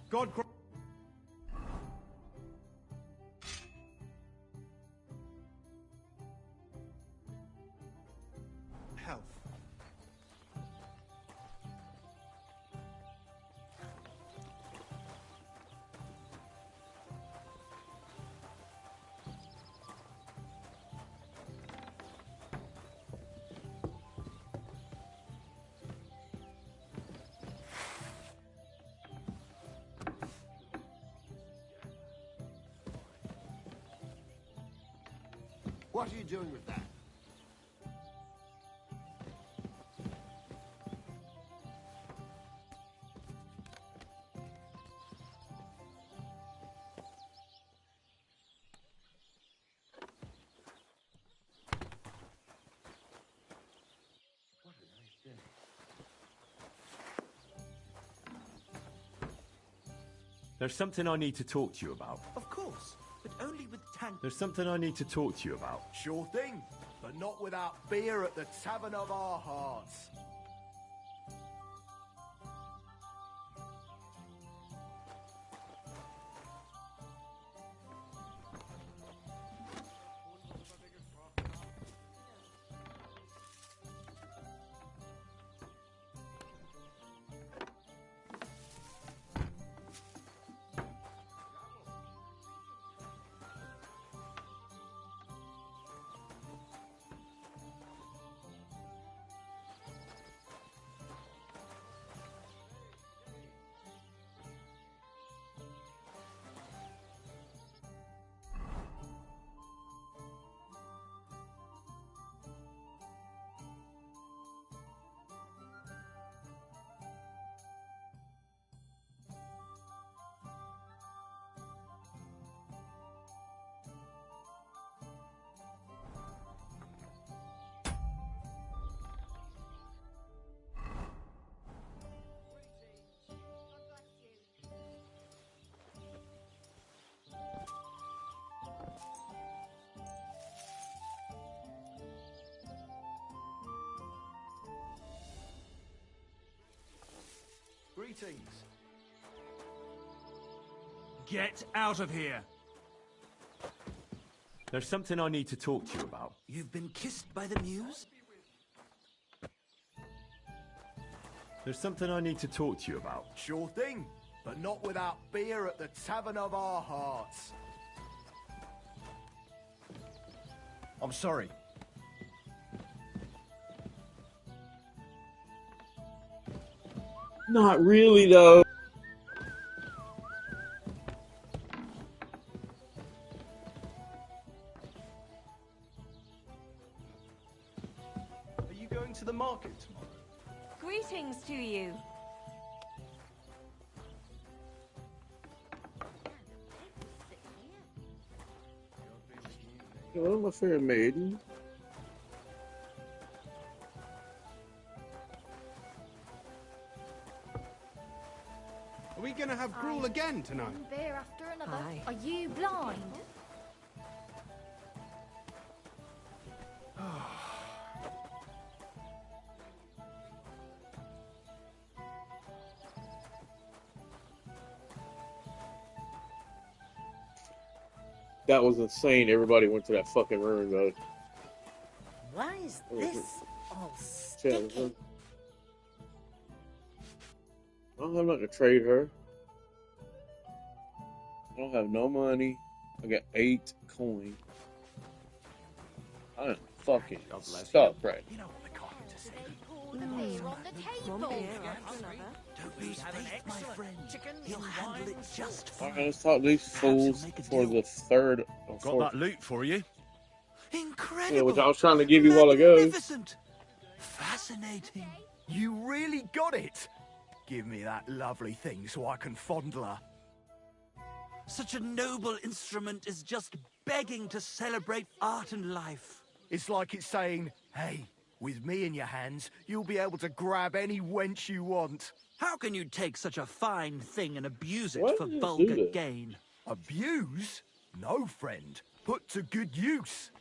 God. Health. What are you doing with that? What a nice day. There's something I need to talk to you about. Of course, but only with tank. There's something I need to talk to you about. Sure thing, but not without beer at the tavern of our hearts. Greetings. Get out of here. There's something I need to talk to you about. You've been kissed by the muse? There's something I need to talk to you about. Sure thing, but not without beer at the tavern of our hearts. I'm sorry. Not really, though. Are you going to the market tomorrow? Greetings to you. Hello, my fair maiden. Are we going to have gruel again tonight? One beer after another. Aye. Are you blind? That was insane. Everybody went to that fucking room, though. Why is this all Yeah, sticky? I'm not gonna trade her. I don't have no money. I got 8 coin. I'm fucking stuck right You know what the carpenter said. Pour the beer on the table. One beer after another. Don't lose faith, my friend. He'll handle it just now. fine. Alright, let's talk to these fools for the third. Got that loot for you. Incredible. Yeah, which I was trying to give you while ago. Magnificent. Fascinating. You really got it. Give me that lovely thing so I can fondle her. Such a noble instrument is just begging to celebrate art and life. It's like it's saying, hey, with me in your hands, you'll be able to grab any wench you want. How can you take such a fine thing and abuse it Why for did you do vulgar that? gain? Abuse? No, friend. Put to good use.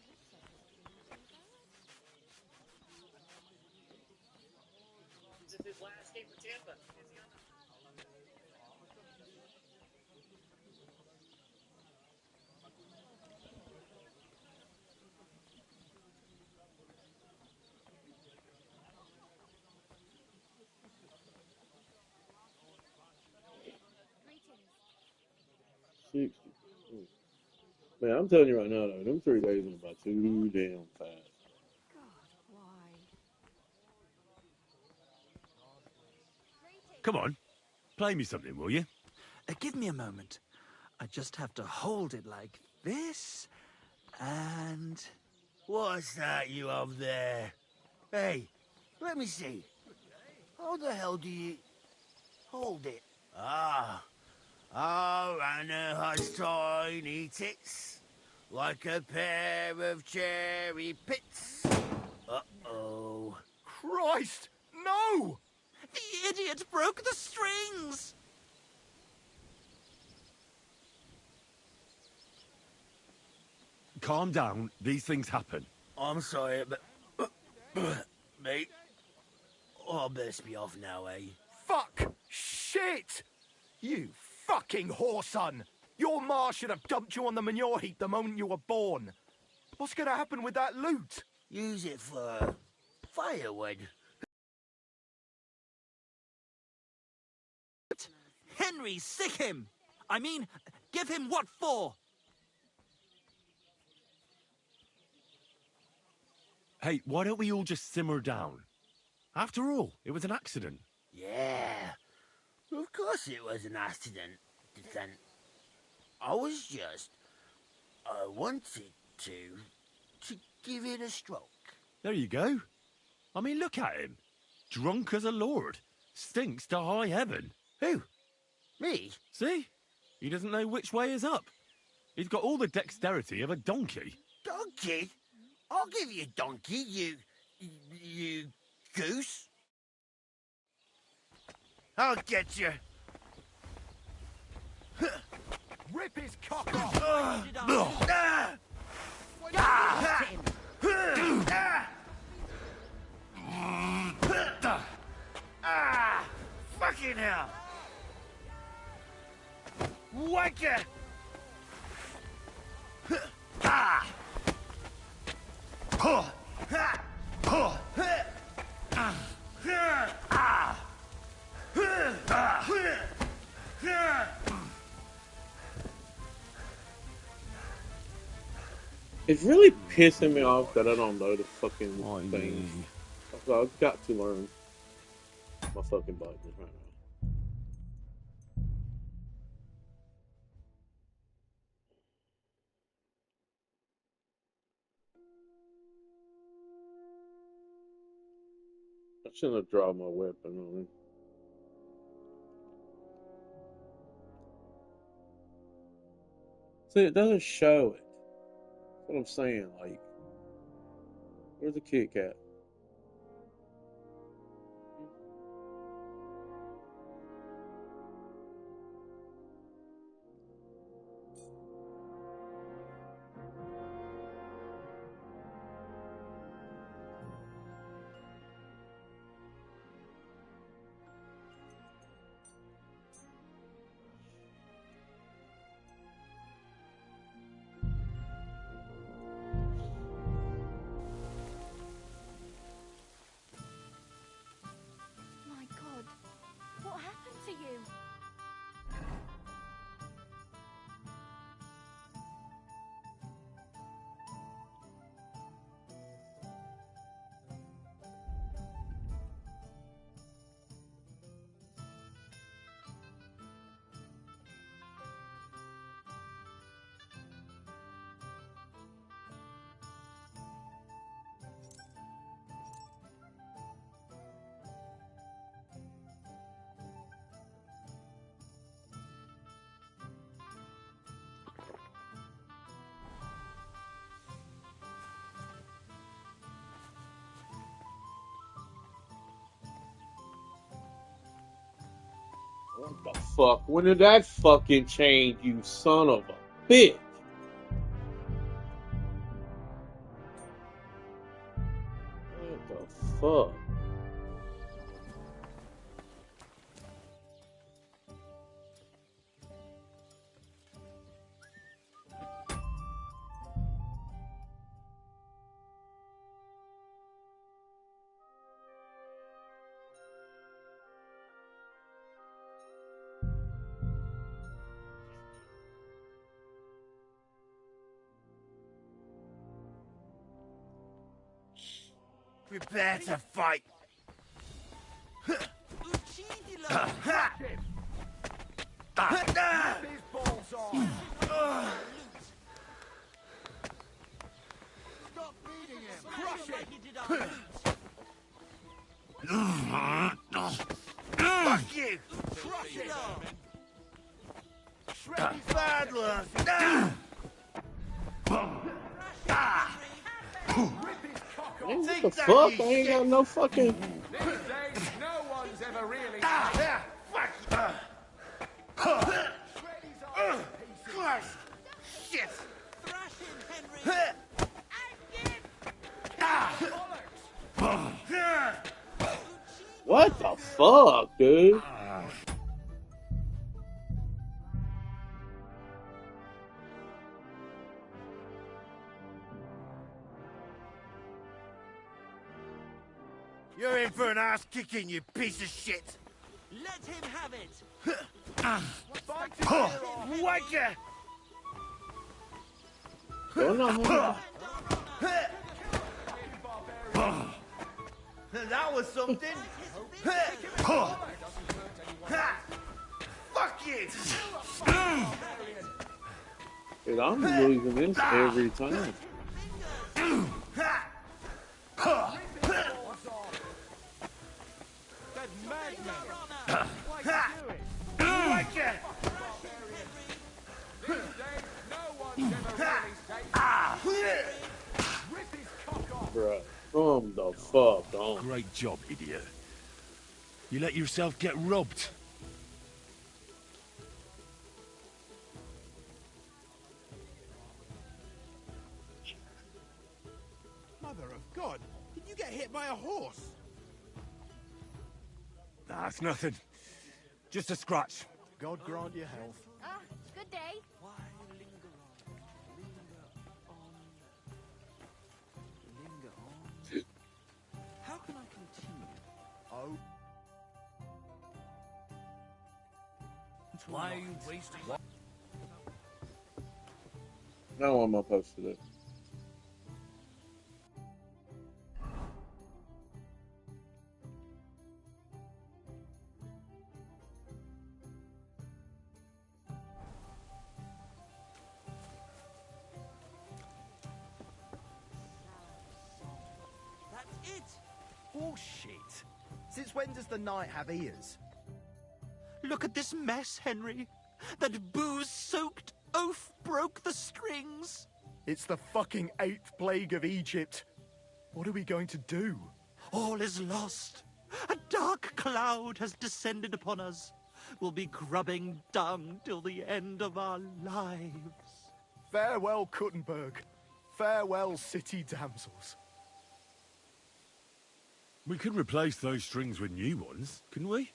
60. Man, I'm telling you right now, though, them 3 days went by too damn fast. God, why? Come on, play me something, will you? Give me a moment. I just have to hold it like this, and... What's that you have there? Hey, let me see. How the hell do you... hold it? Ah. Oh, Anna has tiny tits, like a pair of cherry pits. Uh-oh. Christ, no! The idiot broke the strings! Calm down, these things happen. I'm sorry, but... mate, I'll best be off now, eh? Fuck! Shit! You fucking whoreson! Your ma should have dumped you on the manure heap the moment you were born. What's gonna happen with that loot? Use it for... firewood. Henry, sick him! I mean, give him what for? Hey, why don't we all just simmer down? After all, it was an accident. Yeah, of course it was an accident. Then I was just... I wanted to give it a stroke. There you go. I mean, look at him. Drunk as a lord. Stinks to high heaven. Who? Me? See? He doesn't know which way is up. He's got all the dexterity of a donkey. Donkey? I'll give you donkey, you goose. I'll get you. Rip his cock off! Fucking hell! Whack it! It's really pissing me off that I don't know the fucking things. So I've got to learn my fucking buttons right now. I shouldn't have drawn my weapon on him. See, it doesn't show it. That's what I'm saying. Like, where's the Kit Kat? My God, what happened to you? What the fuck? When did that fucking change, you son of a bitch? What the fuck? Prepare to fight. Uccidilo! His balls off. Stop beating him. Crush like you did ours. Fuck you! Uccidilo! Bad luck! Man, what the fuck? I ain't got no fucking. These days, no one's ever really. Christ! Shit! Thrash him, Henry! What the fuck, dude? You're in for an ass kicking, you piece of shit! Let him have it! Wanker! Don't know how. That was something! Fuck you! Dude, I'm losing this every time. Wanker! Bruh, calm the fuck down. Great job, idiot. You let yourself get robbed. Mother of God, did you get hit by a horse? That's nothing. Just a scratch. God grant you health. Ah, good day. Why linger on? Linger on. How can I continue? Oh. Why are you wasting my... Now what am I supposed to do? That's it! Bullshit. Since when does the night have ears? Look at this mess, Henry. That booze-soaked oaf broke the strings. It's the fucking 8th plague of Egypt. What are we going to do? All is lost. A dark cloud has descended upon us. We'll be grubbing dung till the end of our lives. Farewell, Kuttenberg. Farewell, city damsels. We could replace those strings with new ones, couldn't we?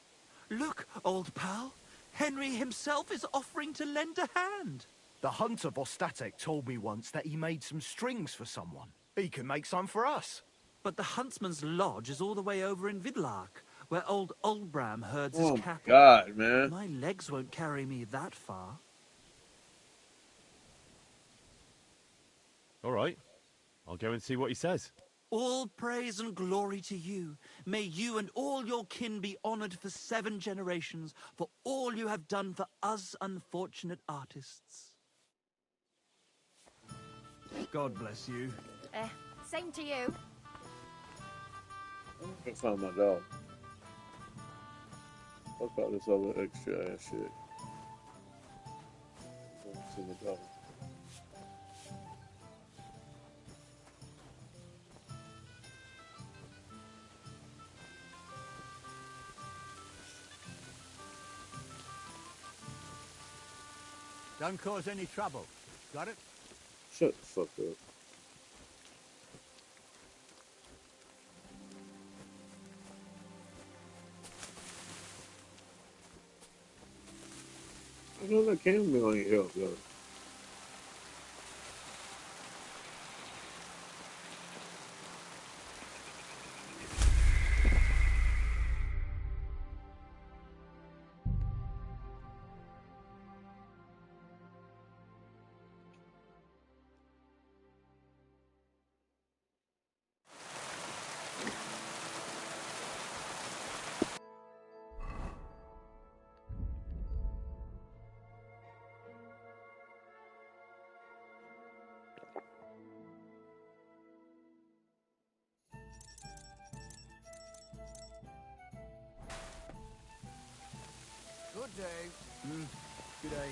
Look, old pal. Henry himself is offering to lend a hand. The hunter Vostatek told me once that he made some strings for someone. He can make some for us. But the huntsman's lodge is all the way over in Vidlark, where old Oldbram herds Oh his my cattle. god, man. My legs won't carry me that far. All right. I'll go and see what he says. All praise and glory to you. May you and all your kin be honored for 7 generations for all you have done for us unfortunate artists. God bless you. Same to you. I can't find my dog. Fuck all this other extra ass shit. I don't see my dog. Don't cause any trouble. Got it? Shut the fuck up. I know that can be on your help, though. do. Good day.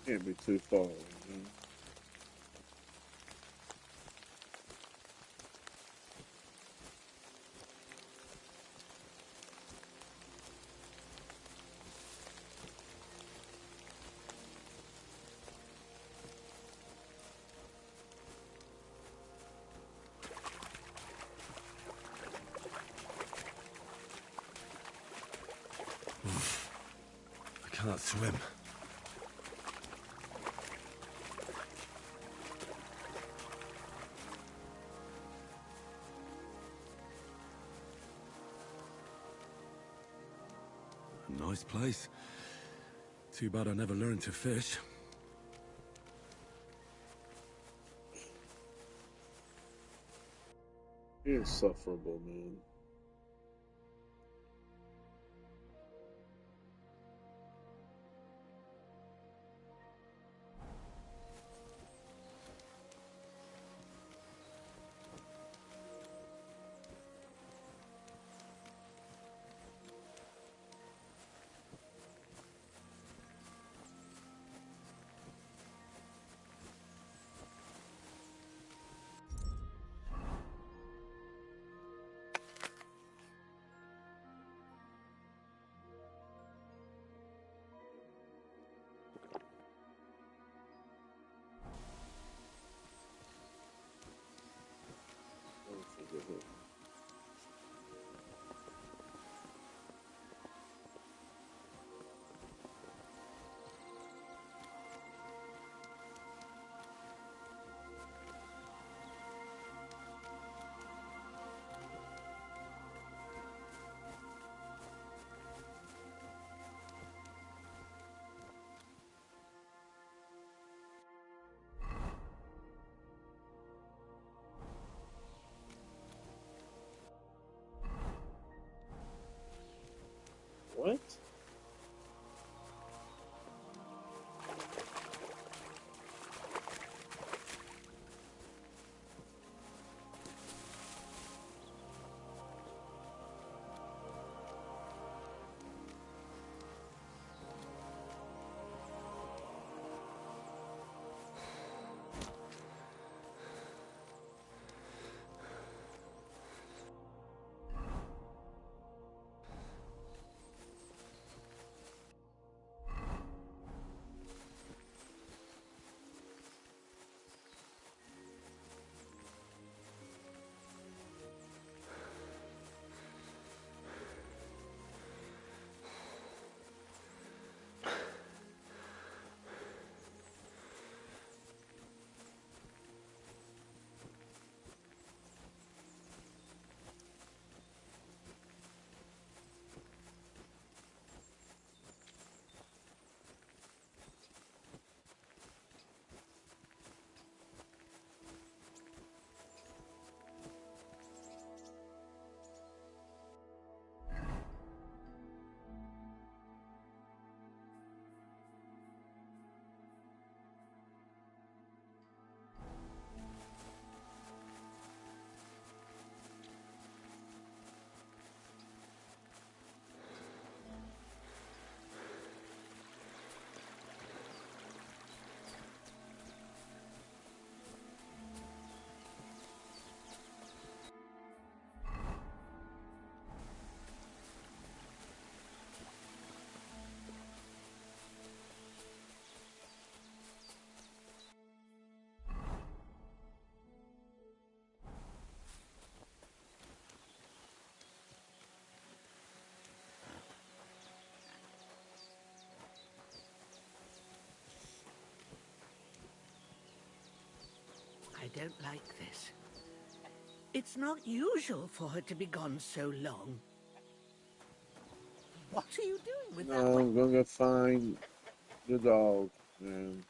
Can't be too far away, man. I can't swim. A nice place. Too bad I never learned to fish. Insufferable, man. What? don't like this. It's not usual for her to be gone so long. What are you doing with that? No, I'm gonna find the dog, man.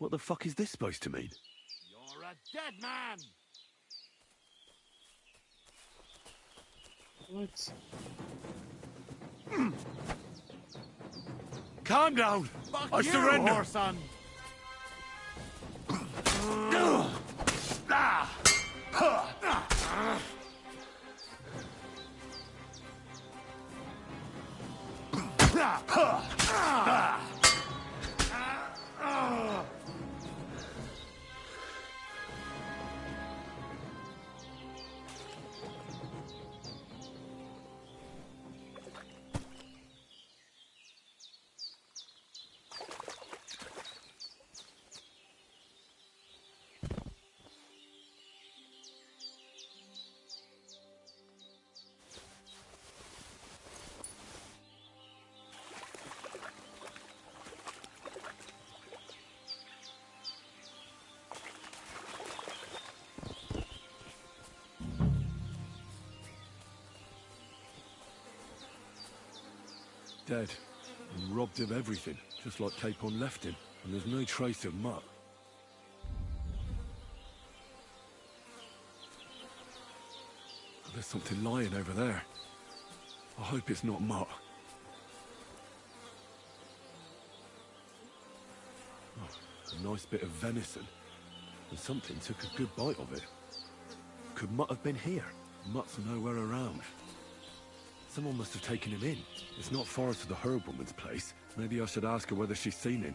What the fuck is this supposed to mean? You're a dead man! What? Calm down! Fuck I you, surrender! whoreson! Dead. And robbed of everything, just like Capon left him. And there's no trace of Mutt. There's something lying over there. I hope it's not Mutt. Oh, a nice bit of venison. And something took a good bite of it. Could Mutt have been here? Mutt's nowhere around. Someone must have taken him in. It's not far to the herb woman's place. Maybe I should ask her whether she's seen him.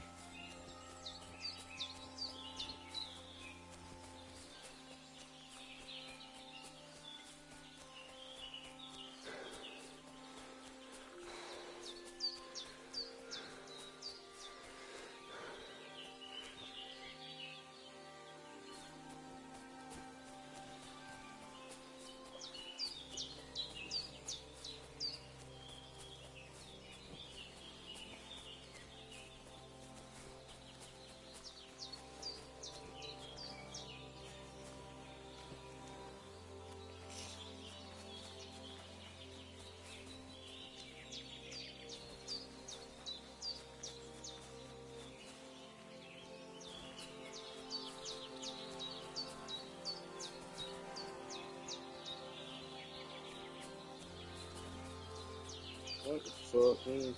What the fuck, man?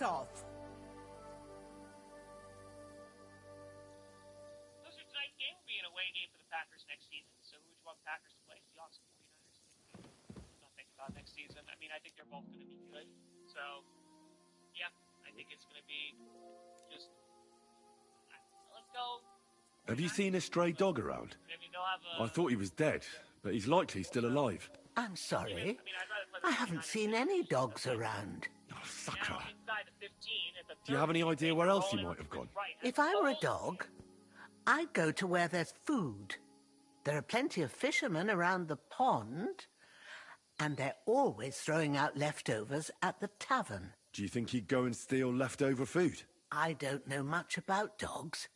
off. Listen, tonight's game will be an away game for the Packers next season. So who would you want the Packers to play? Seahawks, 49ers? Not thinking about next season. I mean, I think they're both going to be good. So, yeah, I think it's going to be just... Let's go. Have you seen a stray dog around? I mean, they'll have I thought he was dead, but he's likely still alive. I'm sorry. I haven't seen any dogs around. Oh, sucker. inside the 15 at the Do you have any idea where else he might have gone? If I were a dog, I'd go to where there's food. There are plenty of fishermen around the pond, and they're always throwing out leftovers at the tavern. Do you think he'd go and steal leftover food? I don't know much about dogs.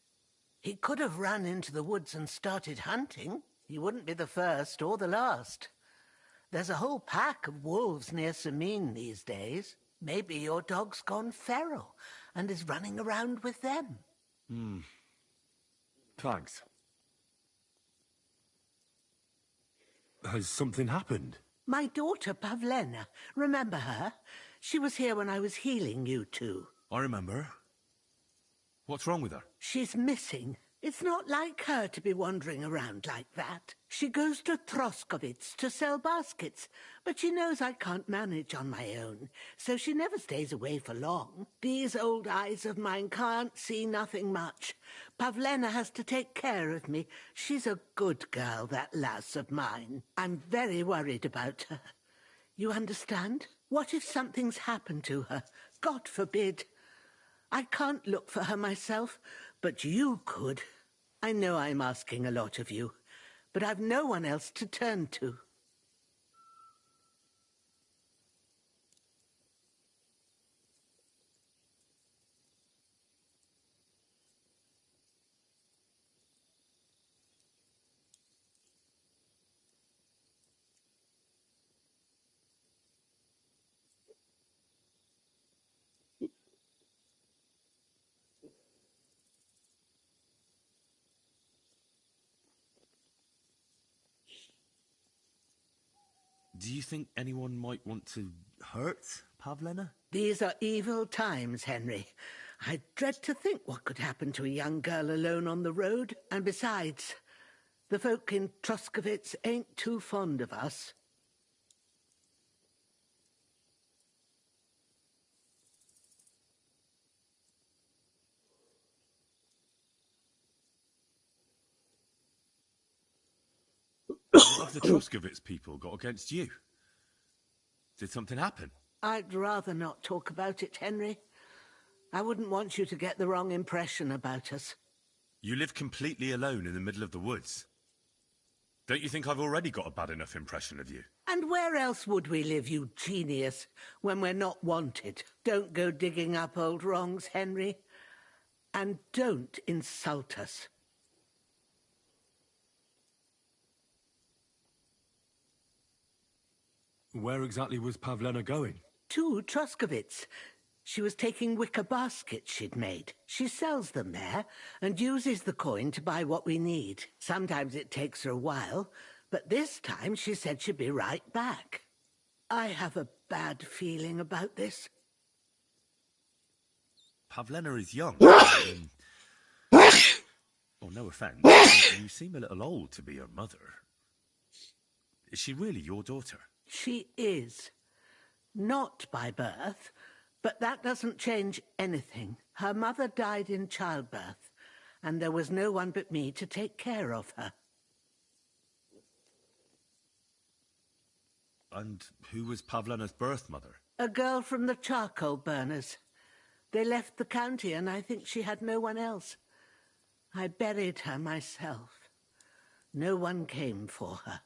He could have run into the woods and started hunting. He wouldn't be the first or the last. There's a whole pack of wolves near Sameen these days. Maybe your dog's gone feral and is running around with them. Thanks. Has something happened? My daughter, Pavlena. Remember her? She was here when I was healing you two. I remember. What's wrong with her? She's missing. It's not like her to be wandering around like that. She goes to Troskovitz to sell baskets, but she knows I can't manage on my own, so she never stays away for long. These old eyes of mine can't see nothing much. Pavlena has to take care of me. She's a good girl, that lass of mine. I'm very worried about her. You understand? What if something's happened to her? God forbid. I can't look for her myself, but you could. I know I'm asking a lot of you, but I've no one else to turn to. Do you think anyone might want to hurt Pavlena? These are evil times, Henry. I dread to think what could happen to a young girl alone on the road. And besides, the folk in Troskovitz ain't too fond of us. What have the Troskovitz people got against you? Did something happen? I'd rather not talk about it, Henry. I wouldn't want you to get the wrong impression about us. You live completely alone in the middle of the woods. Don't you think I've already got a bad enough impression of you? And where else would we live, you genius, when we're not wanted? Don't go digging up old wrongs, Henry. And don't insult us. Where exactly was Pavlena going? To Troskovitz. She was taking wicker baskets she'd made. She sells them there and uses the coin to buy what we need. Sometimes it takes her a while, but this time she said she'd be right back. I have a bad feeling about this. Pavlena is young. Oh, no offence. You seem a little old to be her mother. Is she really your daughter? She is. Not by birth, but that doesn't change anything. Her mother died in childbirth, and there was no one but me to take care of her. And who was Pavlena's birth mother? A girl from the charcoal burners. They left the county, and I think she had no one else. I buried her myself. No one came for her.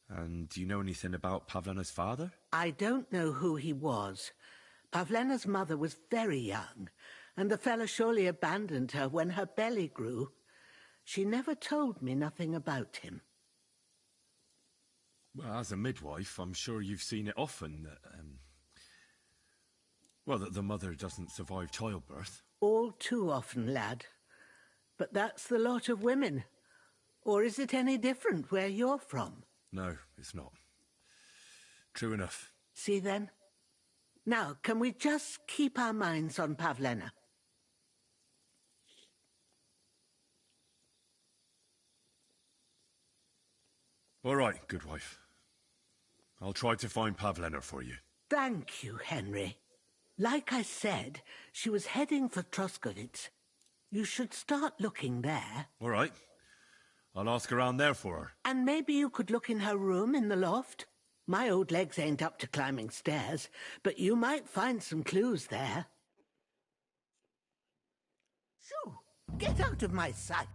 And do you know anything about Pavlena's father? I don't know who he was. Pavlena's mother was very young, and the fella surely abandoned her when her belly grew. She never told me nothing about him. Well, as a midwife, I'm sure you've seen it often that, that the mother doesn't survive childbirth. All too often, lad. But that's the lot of women. Or is it any different where you're from? No, it's not. True enough. See then? Now, can we just keep our minds on Pavlena? All right, good wife. I'll try to find Pavlena for you. Thank you, Henry. Like I said, she was heading for Troskovitz. You should start looking there. All right. I'll ask around there for her. And maybe you could look in her room in the loft. My old legs ain't up to climbing stairs, but you might find some clues there. Shoo! Get out of my sight!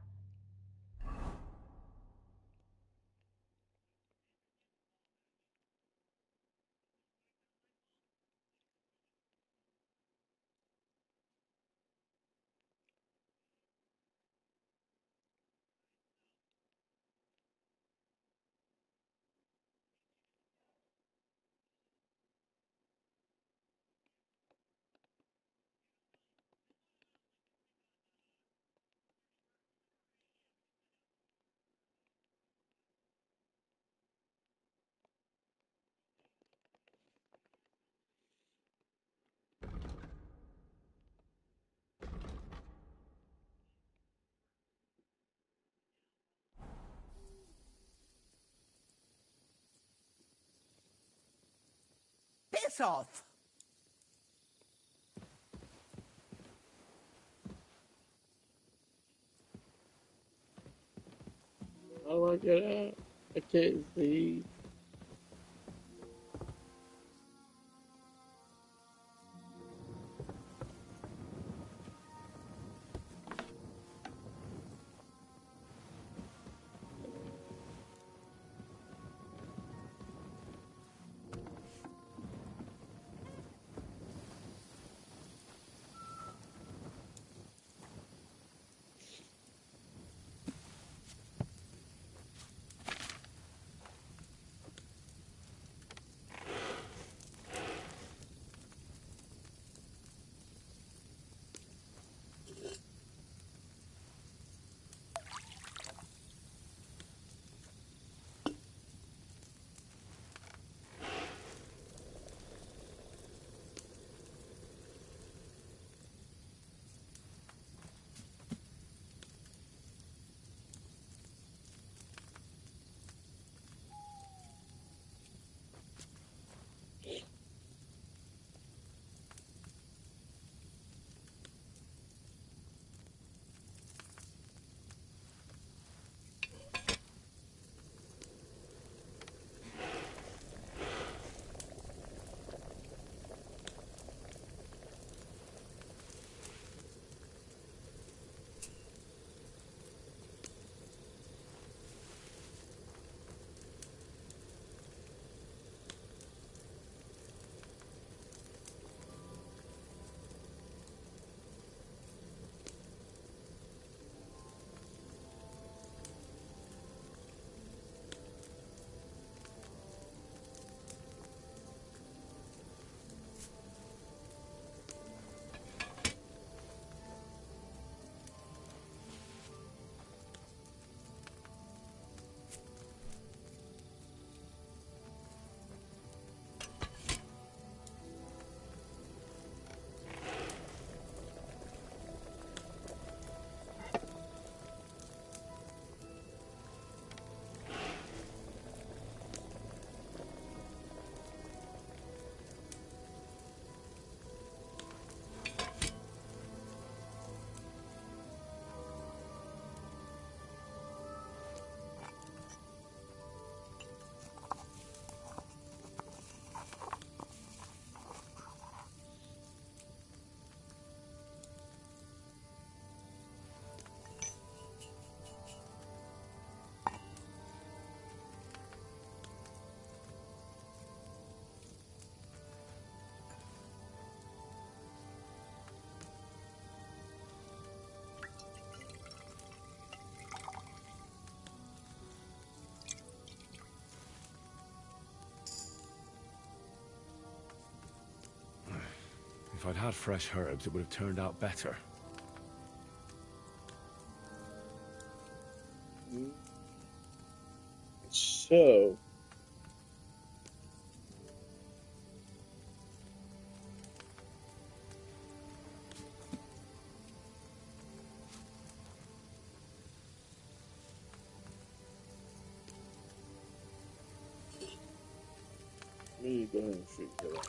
Piss off! How do I get out? I can't see. If I'd had fresh herbs, it would have turned out better. So, Let me go ahead and shoot that.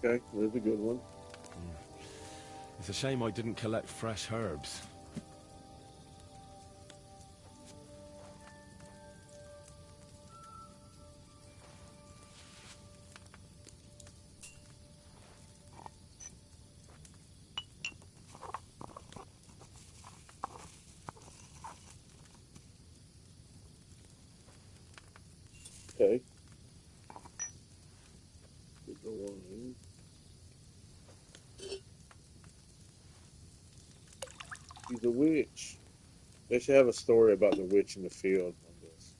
Okay, there's a good one. It's a shame I didn't collect fresh herbs. Okay. Keep going. She's a witch. They should have a story about the witch in the field on this.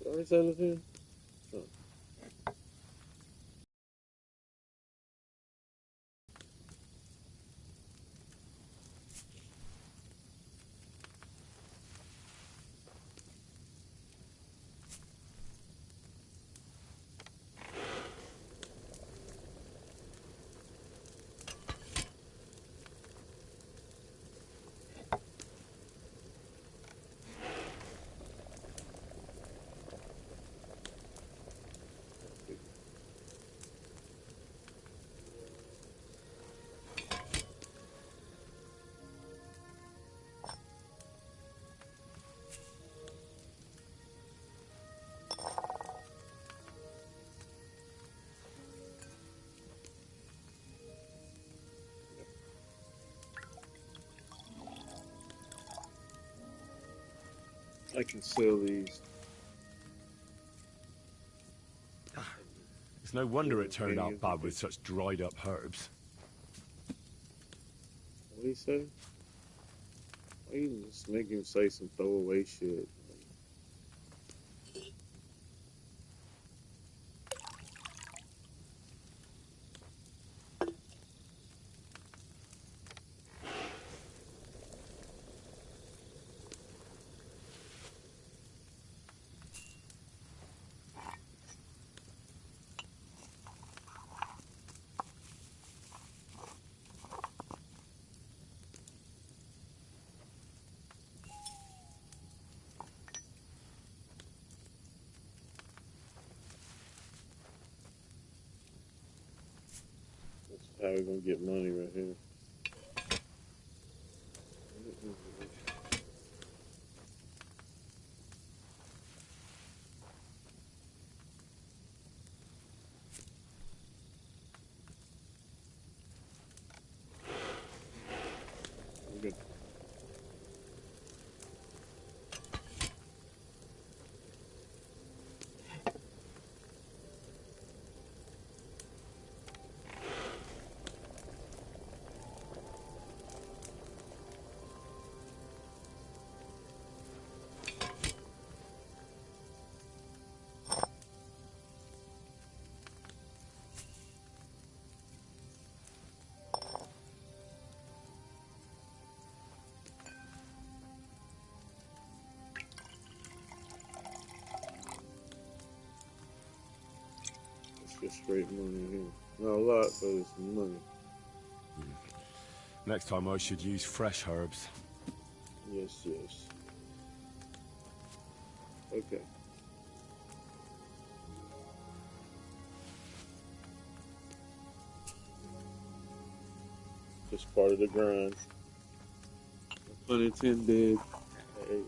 Did I already say anything? Oh. I can sell these. It's no wonder it turned out bad with such dried up herbs. What do you say? Why you just make him say some throwaway shit? That's how we're gonna get money right here. Good. Just straight money here. Not a lot, but it's money. Next time I should use fresh herbs. Yes, yes. Okay. Just part of the grind. Pun intended. Hey.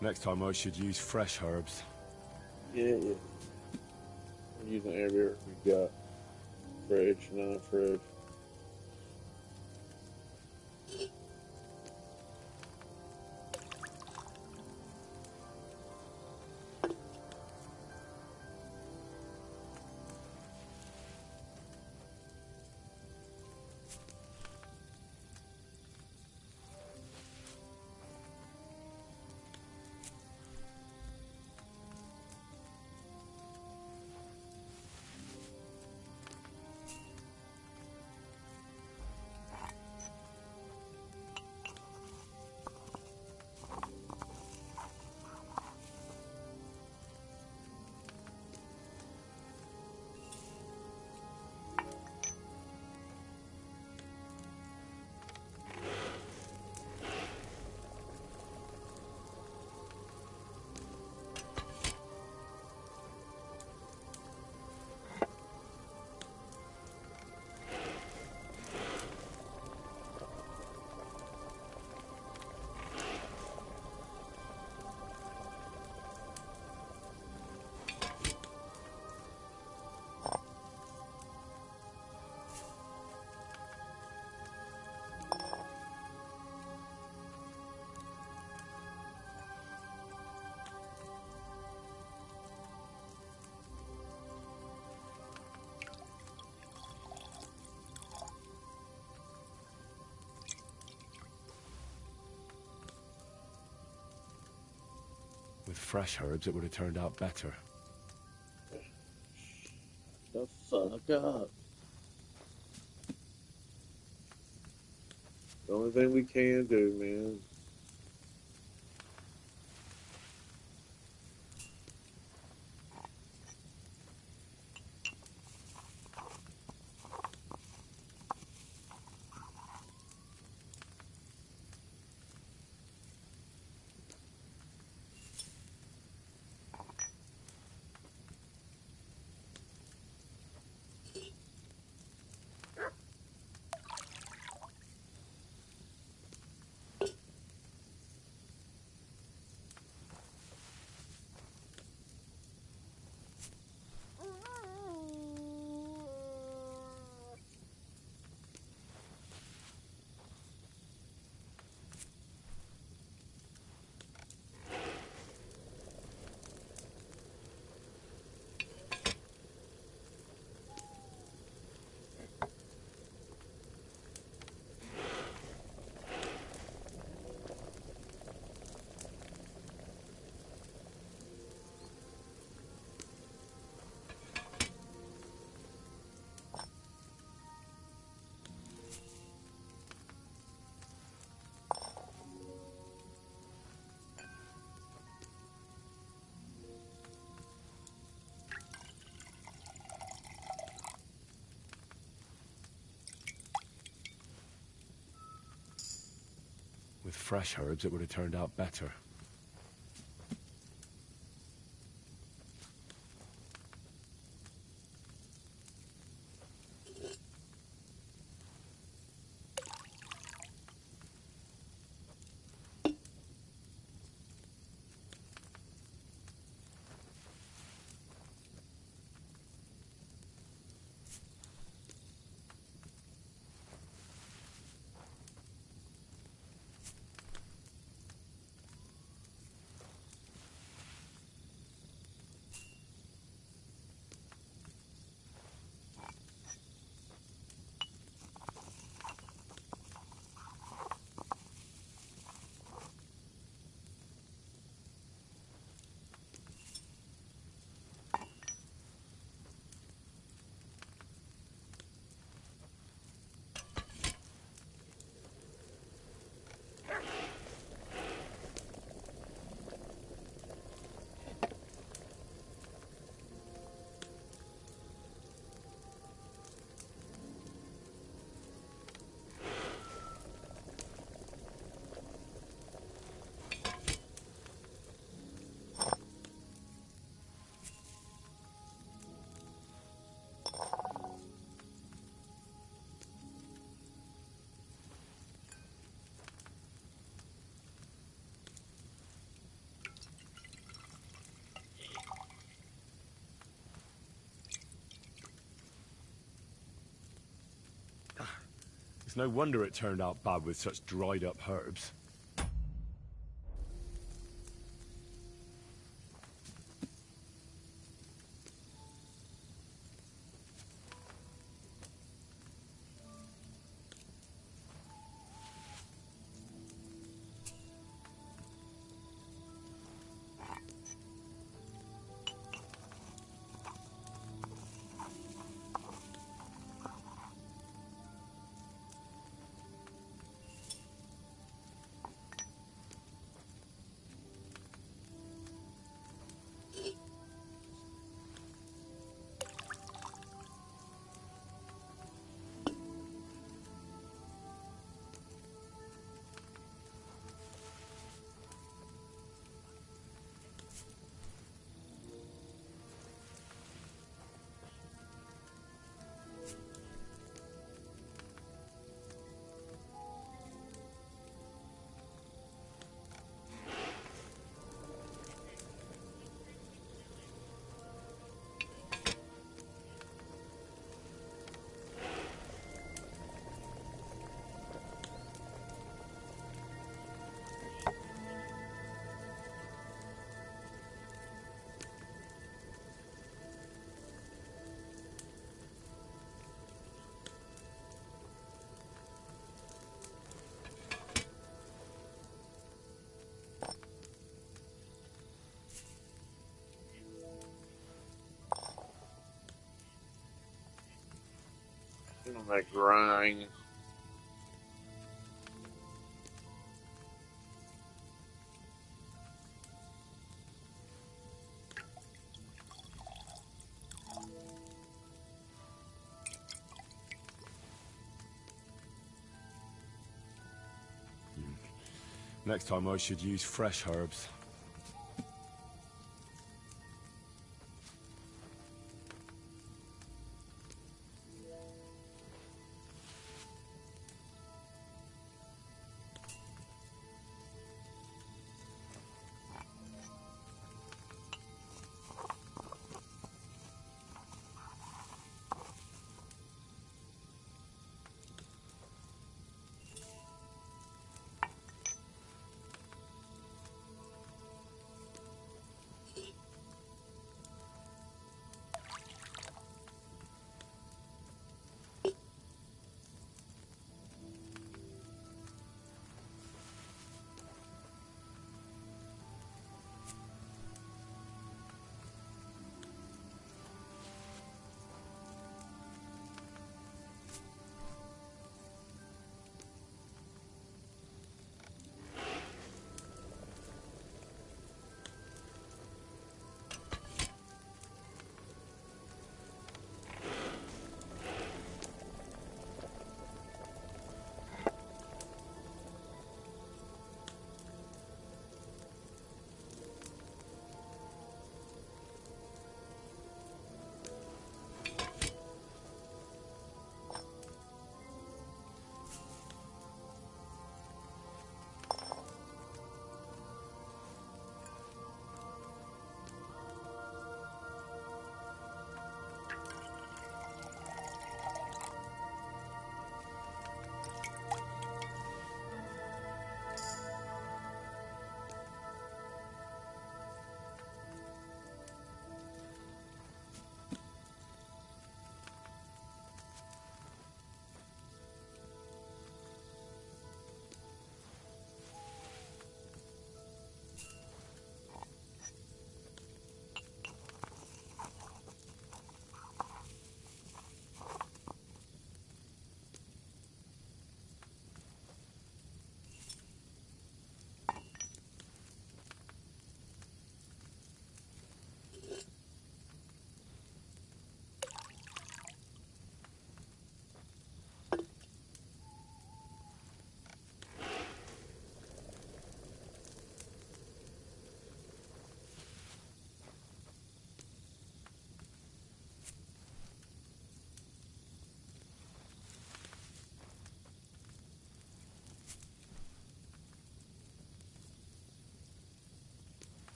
Next time I should use fresh herbs. Yeah. I'm using every herb we got. Fresh, not fresh. With fresh herbs, it would have turned out better. The fuck up. The only thing we can do, man. With fresh herbs, it would have turned out better. It's no wonder it turned out bad with such dried-up herbs. On that grind. Next time I should use fresh herbs.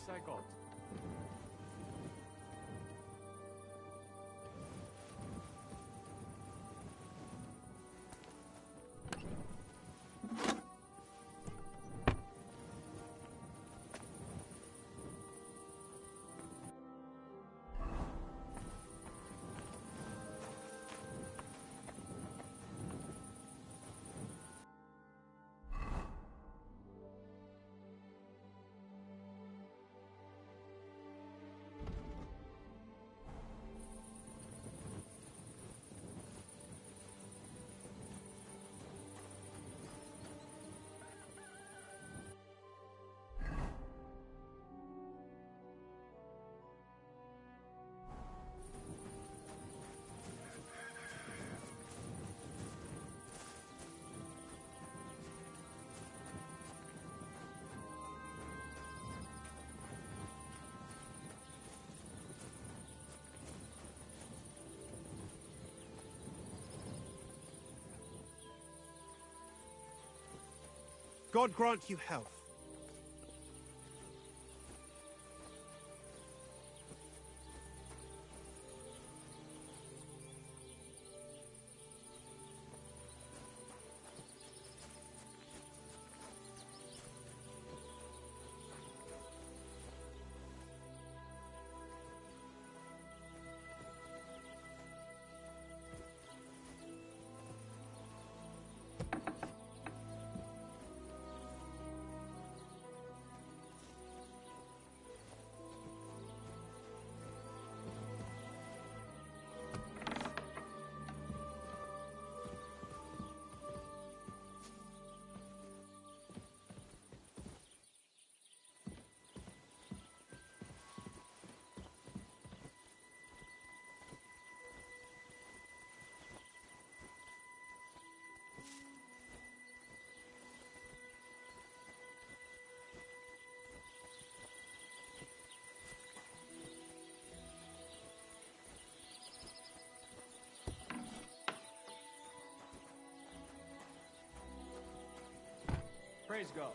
sei God. God grant you health. Praise God.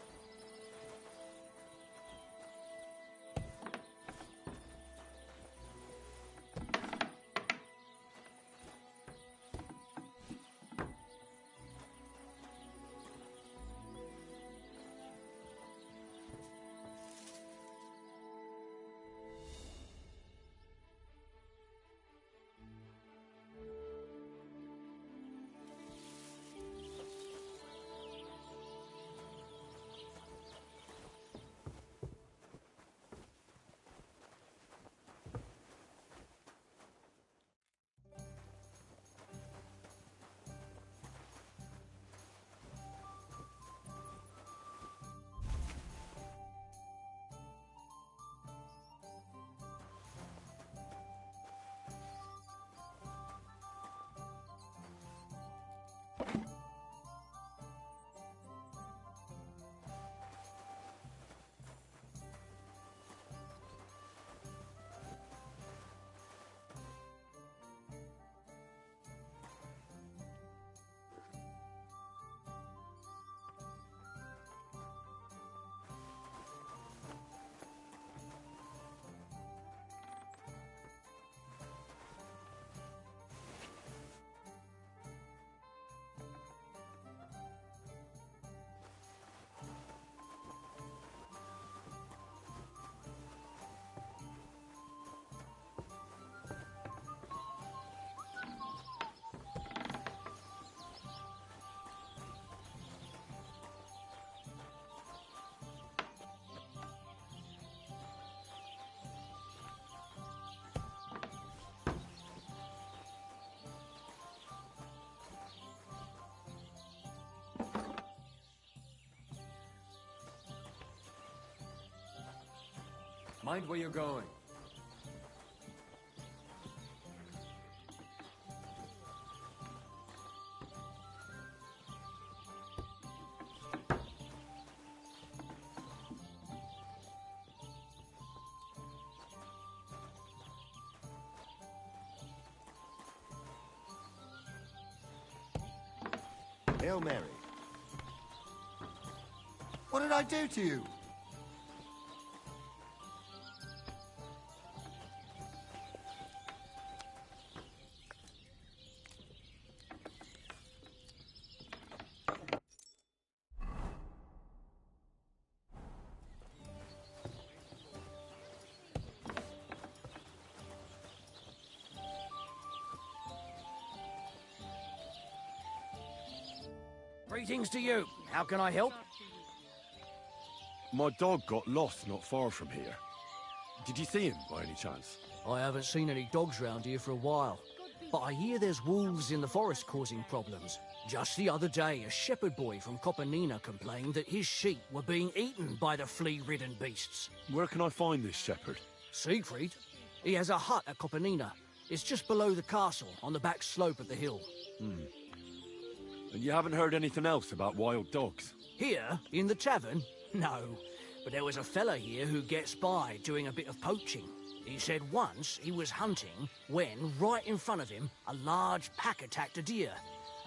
Mind where you're going. Hail Mary. What did I do to you? Greetings to you. How can I help? My dog got lost not far from here. Did you see him by any chance? I haven't seen any dogs round here for a while, but I hear there's wolves in the forest causing problems. Just the other day, a shepherd boy from Kopanina complained that his sheep were being eaten by the flea-ridden beasts. Where can I find this shepherd? Siegfried? He has a hut at Kopanina. It's just below the castle, on the back slope of the hill. And you haven't heard anything else about wild dogs? Here, in the tavern? No. But there was a fella here who gets by doing a bit of poaching. He said once he was hunting when, right in front of him, a large pack attacked a deer.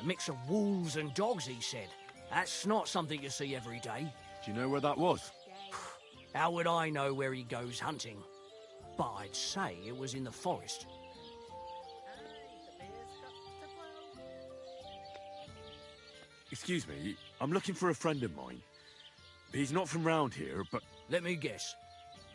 A mix of wolves and dogs, he said. That's not something you see every day. Do you know where that was? How would I know where he goes hunting? But I'd say it was in the forest. Excuse me, I'm looking for a friend of mine. He's not from round here, but... Let me guess.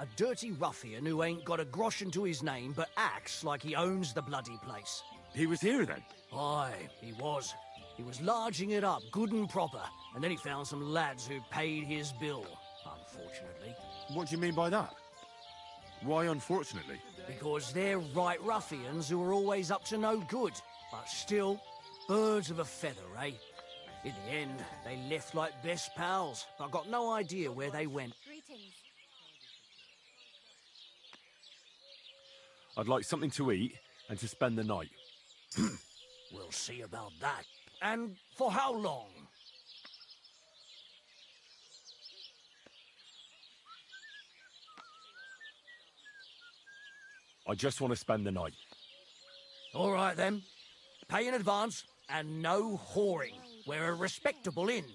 A dirty ruffian who ain't got a groschen to his name but acts like he owns the bloody place. He was here then? Aye, he was. He was larging it up, good and proper, and then he found some lads who paid his bill, unfortunately. What do you mean by that? Why unfortunately? Because they're right ruffians who are always up to no good, but still, birds of a feather, eh? In the end, they left like best pals, but I've got no idea where they went. I'd like something to eat and to spend the night. We'll see about that. And for how long? I just want to spend the night. All right, then. Pay in advance, and no whoring. We're a respectable inn.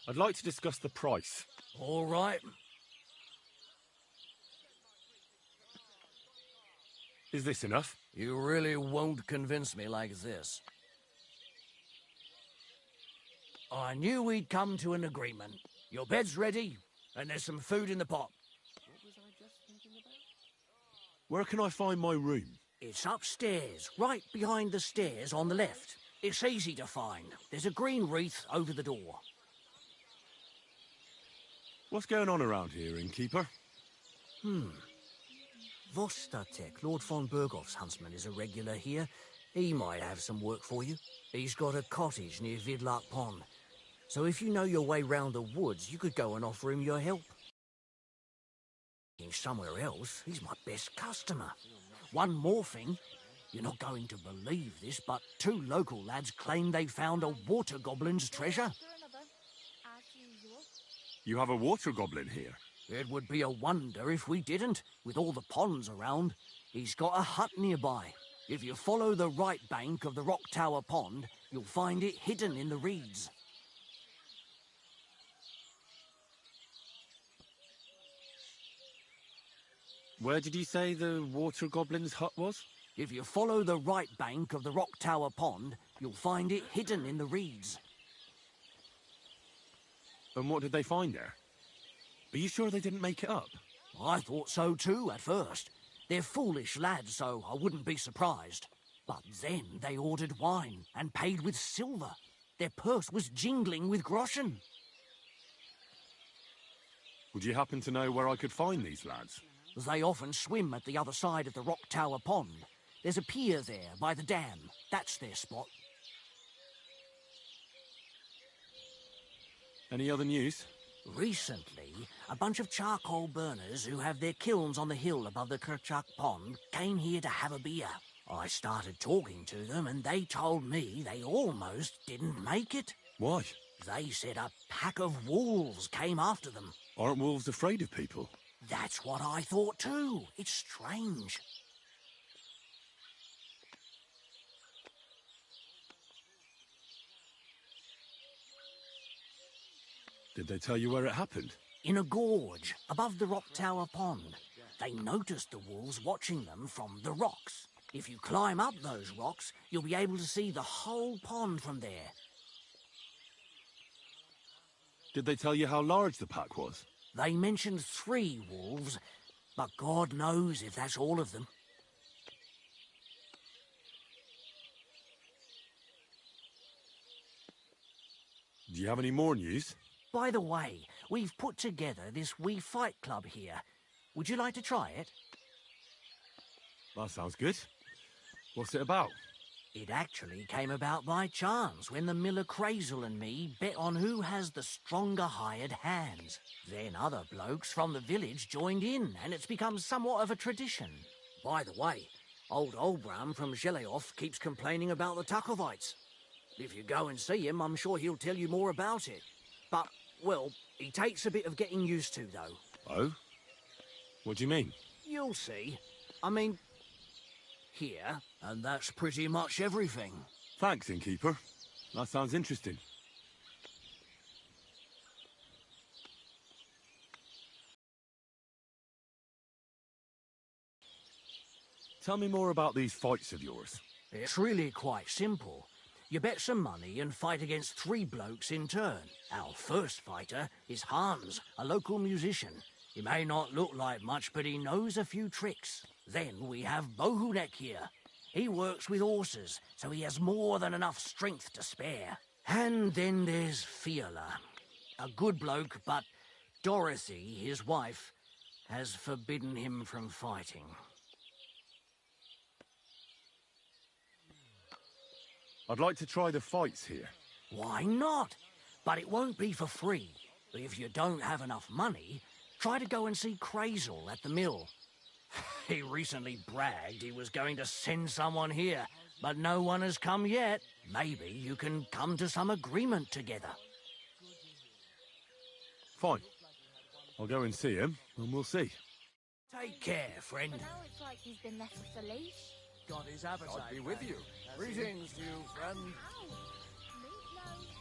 I'd like to discuss the price. All right. Is this enough? You really won't convince me like this. I knew we'd come to an agreement. Your bed's ready, and there's some food in the pot. Where can I find my room? It's upstairs, right behind the stairs on the left. It's easy to find. There's a green wreath over the door. What's going on around here, innkeeper? Vostatek, Lord von Bergoff's huntsman, is a regular here. He might have some work for you. He's got a cottage near Vidlark Pond. So if you know your way round the woods, you could go and offer him your help. Somewhere else, he's my best customer. One more thing. You're not going to believe this, but 2 local lads claim they found a water goblin's treasure. You have a water goblin here? It would be a wonder if we didn't, with all the ponds around. He's got a hut nearby. If you follow the right bank of the Rock Tower Pond, you'll find it hidden in the reeds. Where did you say the water goblin's hut was? If you follow the right bank of the Rock Tower Pond, you'll find it hidden in the reeds. And what did they find there? Are you sure they didn't make it up? I thought so too, at first. They're foolish lads, so I wouldn't be surprised. But then they ordered wine and paid with silver. Their purse was jingling with groschen. Would you happen to know where I could find these lads? They often swim at the other side of the Rock Tower Pond. There's a pier there by the dam. That's their spot. Any other news? Recently, a bunch of charcoal burners who have their kilns on the hill above the Kerchak Pond came here to have a beer. I started talking to them and they told me they almost didn't make it. Why? They said a pack of wolves came after them. Aren't wolves afraid of people? That's what I thought too. It's strange. Did they tell you where it happened? In a gorge, above the Rock Tower Pond. They noticed the wolves watching them from the rocks. If you climb up those rocks, you'll be able to see the whole pond from there. Did they tell you how large the pack was? They mentioned 3 wolves, but God knows if that's all of them. Do you have any more news? By the way, we've put together this wee fight club here. Would you like to try it? That sounds good. What's it about? It actually came about by chance when the miller Crazel and me bet on who has the stronger hired hands. Then other blokes from the village joined in, and it's become somewhat of a tradition. By the way, old Olbram from Geleoth keeps complaining about the Tuckovites. If you go and see him, I'm sure he'll tell you more about it. But, well, he takes a bit of getting used to, though. Oh? What do you mean? You'll see. I mean, here, and that's pretty much everything. Thanks, innkeeper. That sounds interesting. Tell me more about these fights of yours. It's really quite simple. You bet some money and fight against 3 blokes in turn. Our first fighter is Hans, a local musician. He may not look like much, but he knows a few tricks. Then we have Bohunek here. He works with horses, so he has more than enough strength to spare. And then there's Fiala. A good bloke, but Dorothy, his wife, has forbidden him from fighting. I'd like to try the fights here. Why not? But it won't be for free. If you don't have enough money, try to go and see Crazel at the mill. He recently bragged he was going to send someone here, but no one has come yet. Maybe you can come to some agreement together. Fine. I'll go and see him, and we'll see. Take care, friend. For now, it's like he's been left with a leash. Got his appetite. God be with you. Greetings to you, friend. Ow! Meatloaf.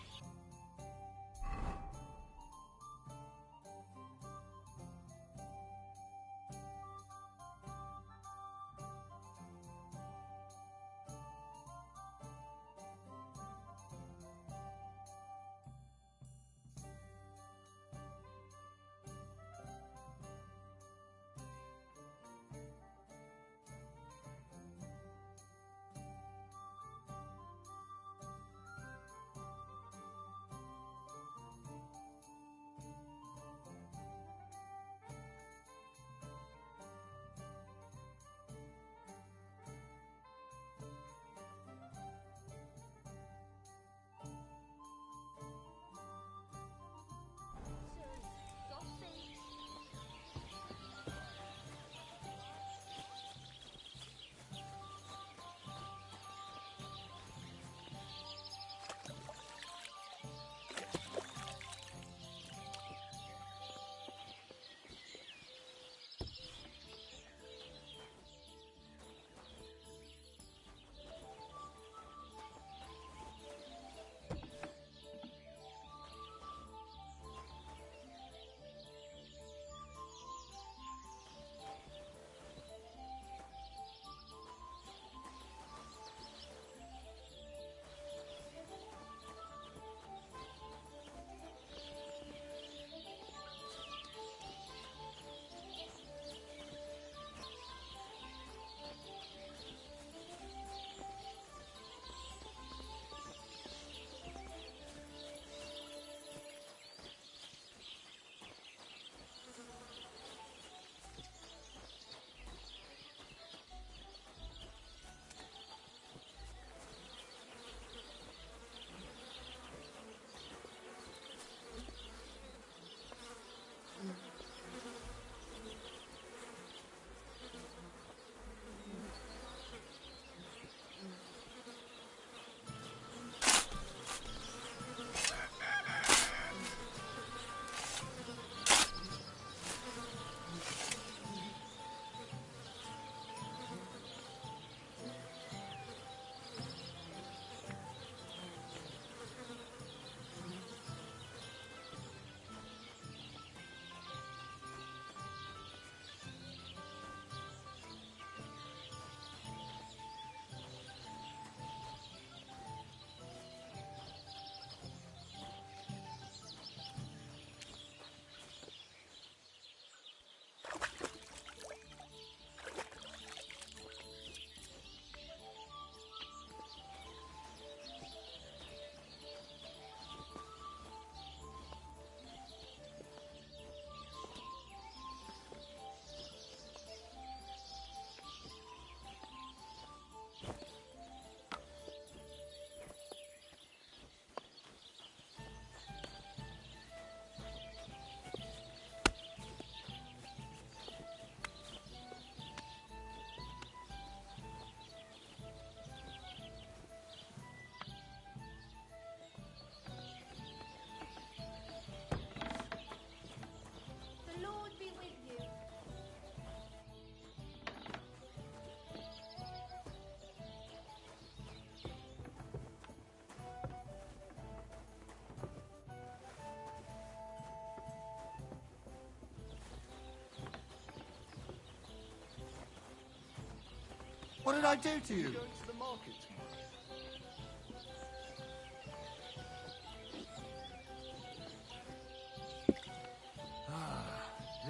What did I do to you? Going to the market tomorrow?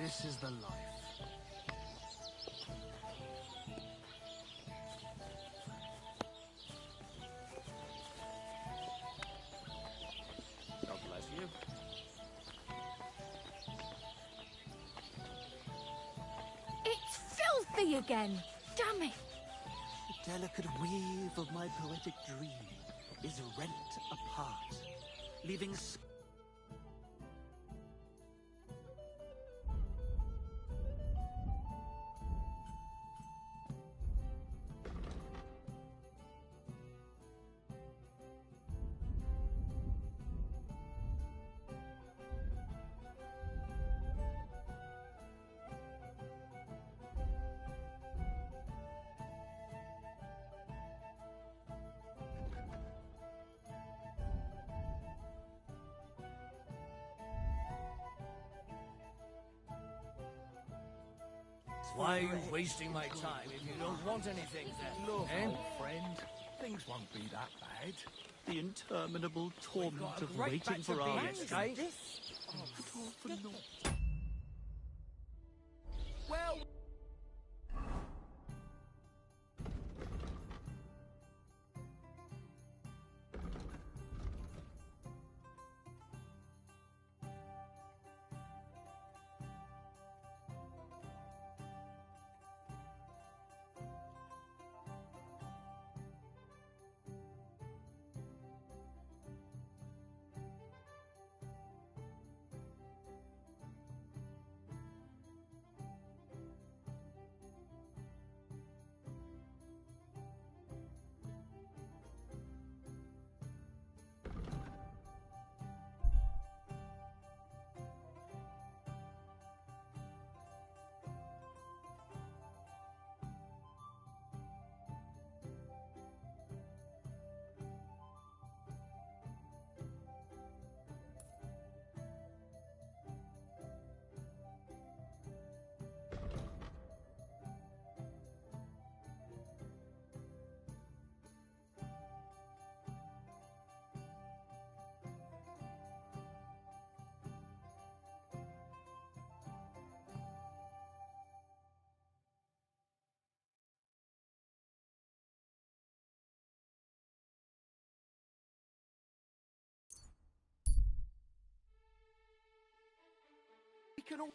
This is the life. God bless you. It's filthy again! Damn it! The delicate weave of my poetic dream is rent apart, leaving Why are you wasting my time if you don't want anything then? Look, eh? old friend, things won't be that bad. the interminable torment got a of great waiting batch for of answers. beans, eh? All for naught. Well... We can all...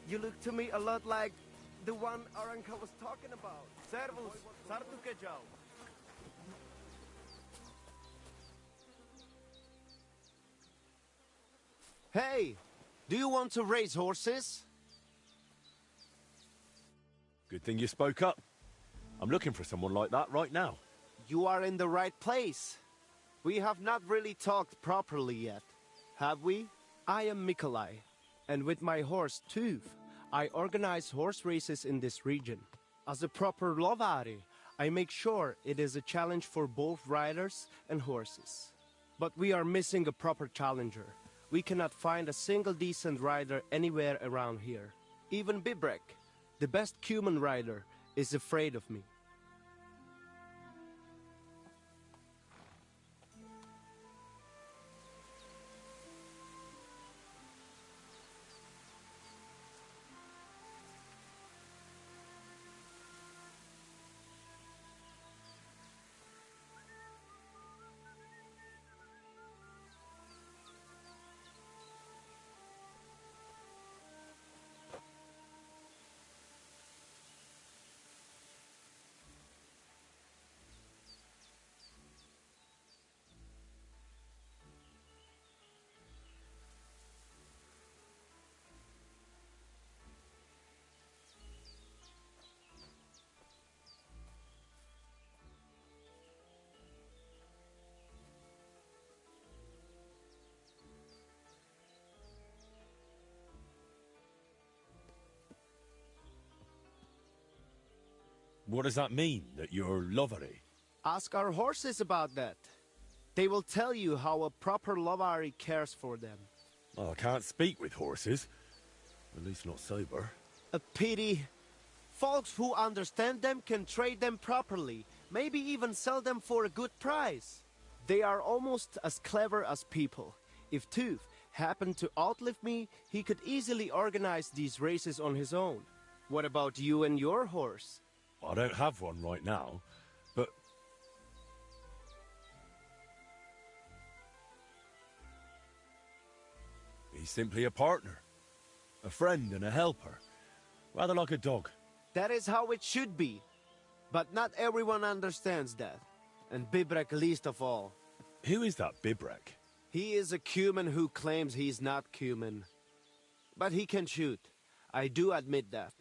You look to me a lot like the one Aranka was talking about. Servus, Sartukejau. Hey, do you want to race horses? Good thing you spoke up. I'm looking for someone like that right now. You are in the right place. We have not really talked properly yet, have we? I am Mikolai, and with my horse Tuv, I organize horse races in this region. As a proper lovari, I make sure it is a challenge for both riders and horses. But we are missing a proper challenger. We cannot find a single decent rider anywhere around here. Even Bibrek, the best human rider, is afraid of me. What does that mean, that you're lovery? Ask our horses about that. They will tell you how a proper lovari cares for them. Well, I can't speak with horses. At least not sober. A pity. Folks who understand them can trade them properly, maybe even sell them for a good price. They are almost as clever as people. If Tuv happened to outlive me, he could easily organize these races on his own. What about you and your horse? I don't have one right now, but... he's simply a partner. A friend and a helper. Rather like a dog. That is how it should be. But not everyone understands that. And Bibrek least of all. Who is that Bibrek? He is a human who claims he's not human. But he can shoot. I do admit that.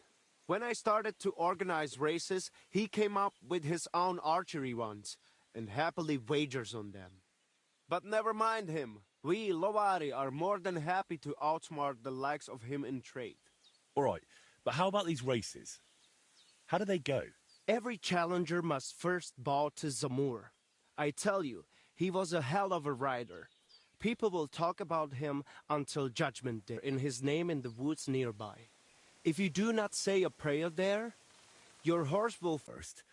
When I started to organize races, he came up with his own archery ones, and happily wagers on them. But never mind him. We, Lovari, are more than happy to outsmart the likes of him in trade. All right, but how about these races? How do they go? Every challenger must first bow to Zamur. I tell you, he was a hell of a rider. People will talk about him until Judgment Day in his name in the woods nearby. If you do not say a prayer there, your horse will... First,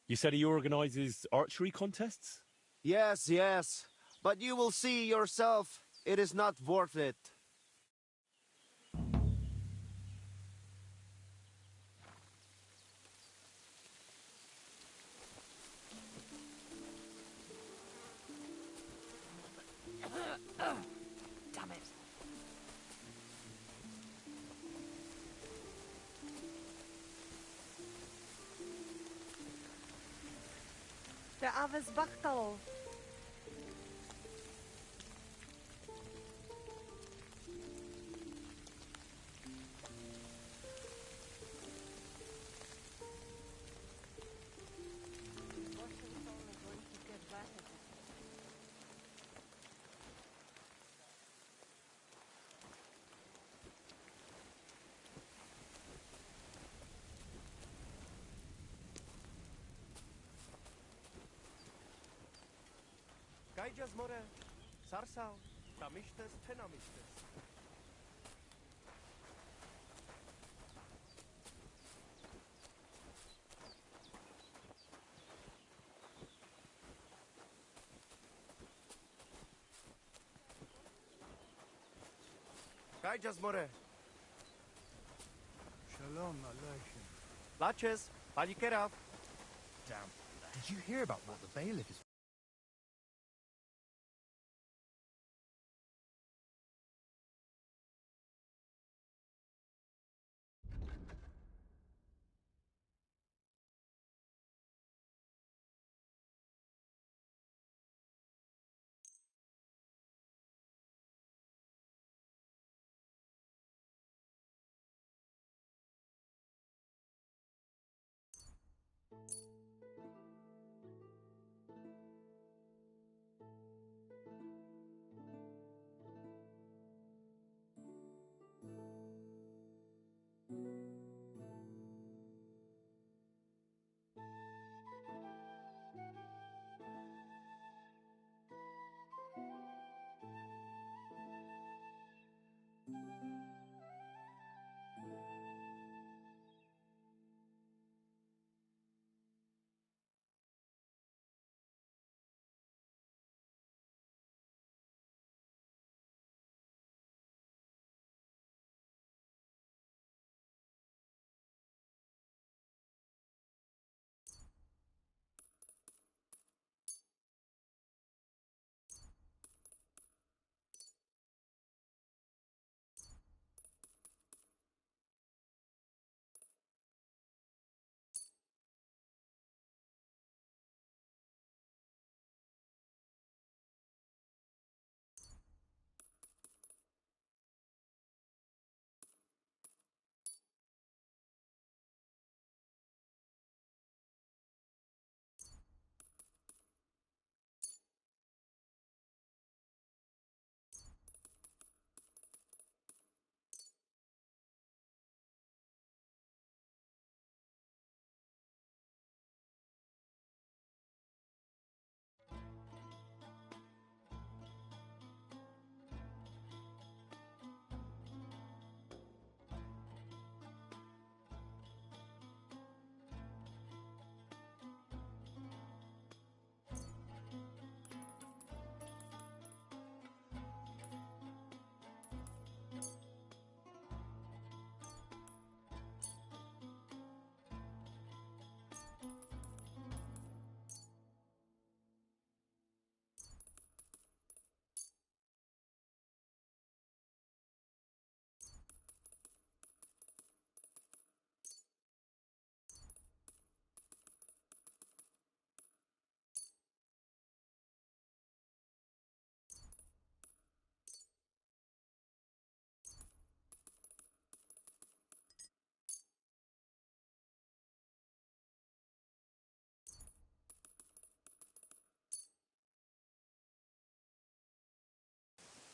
you said he organizes archery contests? Yes, yes. But you will see yourself, it is not worth it. Damn it. The others Bachtalo. Gaijas more, sarsau, tamishtes, tenamishtes. Gaijas more. Shalom Aleichem. Laches, Palikera. Damn. Did you hear about what the bailiff is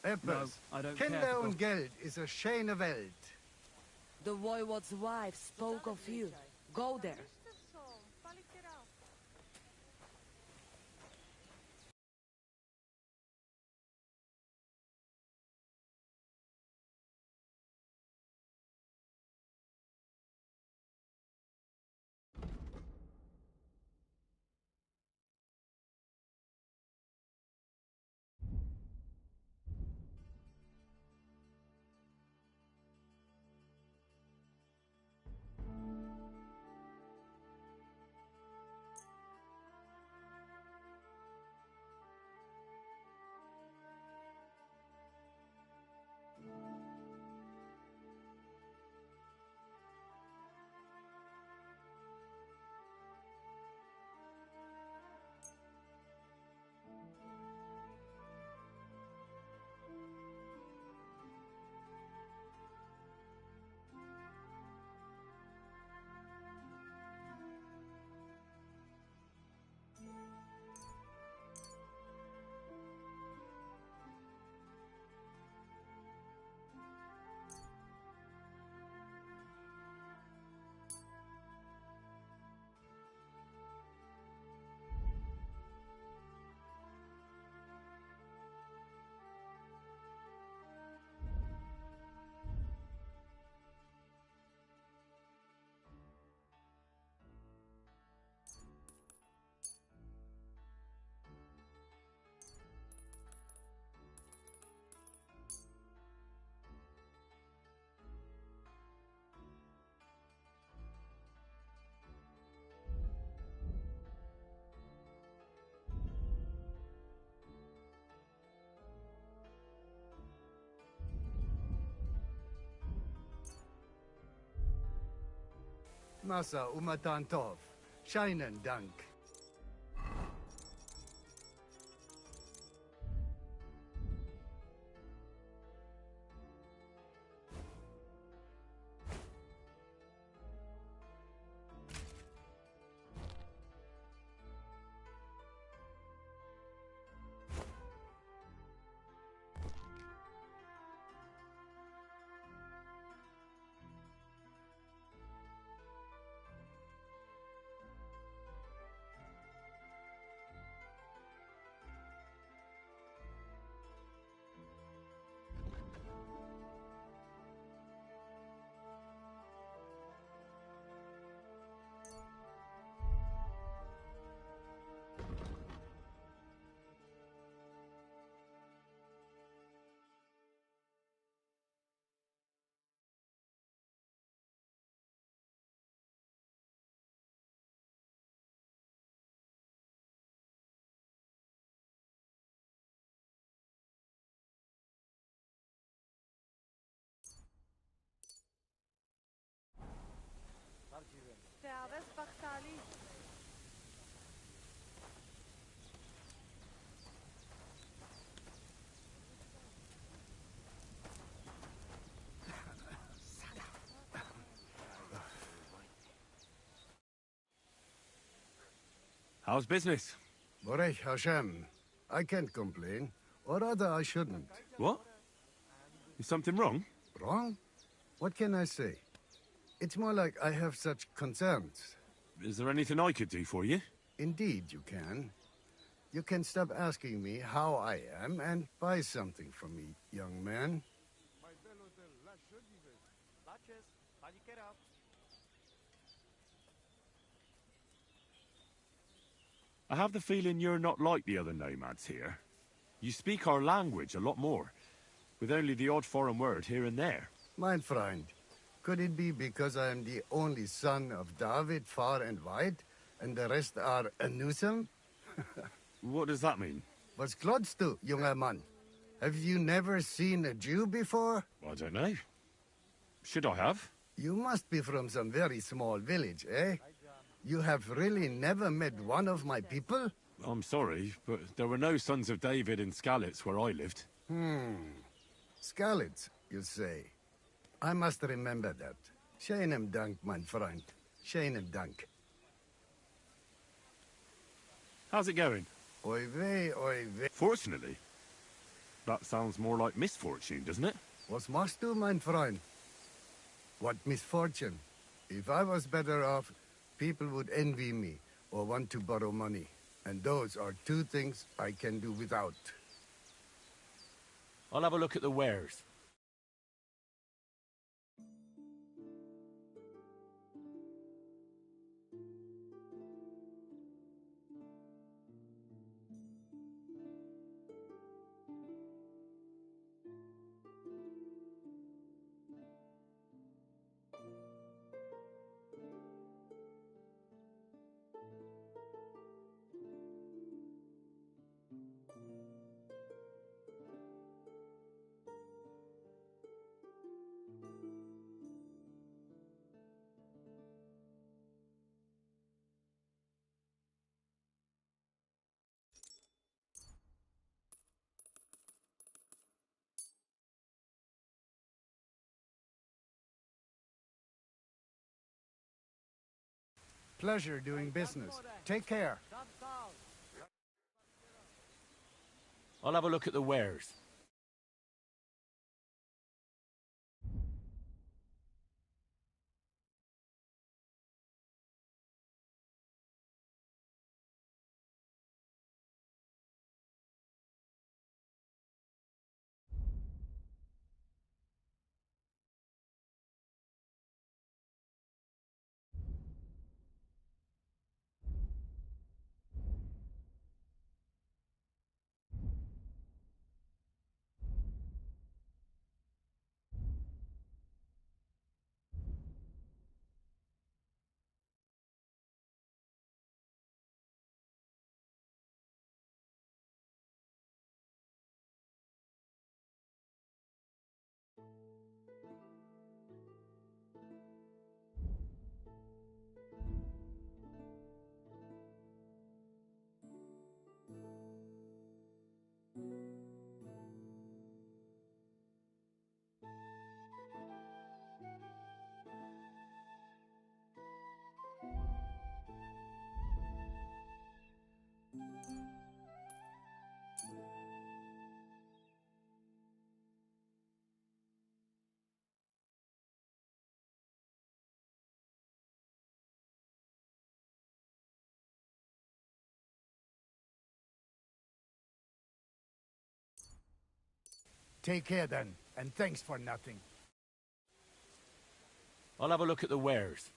Eppers. No, I don't Kinder care for und Geld is a schöne Welt. The Voivode's wife spoke of you. Go there. Massa umatan tov. Scheinen Dank. تعبس بخت علي. How's business? Borech Hashem. I can't complain. Or rather, I shouldn't. What? Is something wrong? Wrong? What can I say? It's more like I have such concerns. Is there anything I could do for you? Indeed, you can. You can stop asking me how I am and buy something from me, young man. I have the feeling you're not like the other nomads here. You speak our language a lot more, with only the odd foreign word here and there. Mein Freund, could it be because I am the only son of David far and wide, and the rest are Anusum? What does that mean? Was klotzt du, junger Mann? Have you never seen a Jew before? I don't know. Should I have? You must be from some very small village, eh? You have really never met one of my people? I'm sorry, but there were no sons of David in Skalitz where I lived. Skalitz, you say? I must remember that. Schönem Dank, mein Freund. Schönem Dank. How's it going? Oy vey, oy vey. Fortunately. That sounds more like misfortune, doesn't it? Was machst du, mein Freund? What misfortune? If I was better off, people would envy me or want to borrow money. And those are two things I can do without. I'll have a look at the wares. Pleasure doing business. Take care. I'll have a look at the wares. Take care then, and thanks for nothing. I'll have a look at the wares.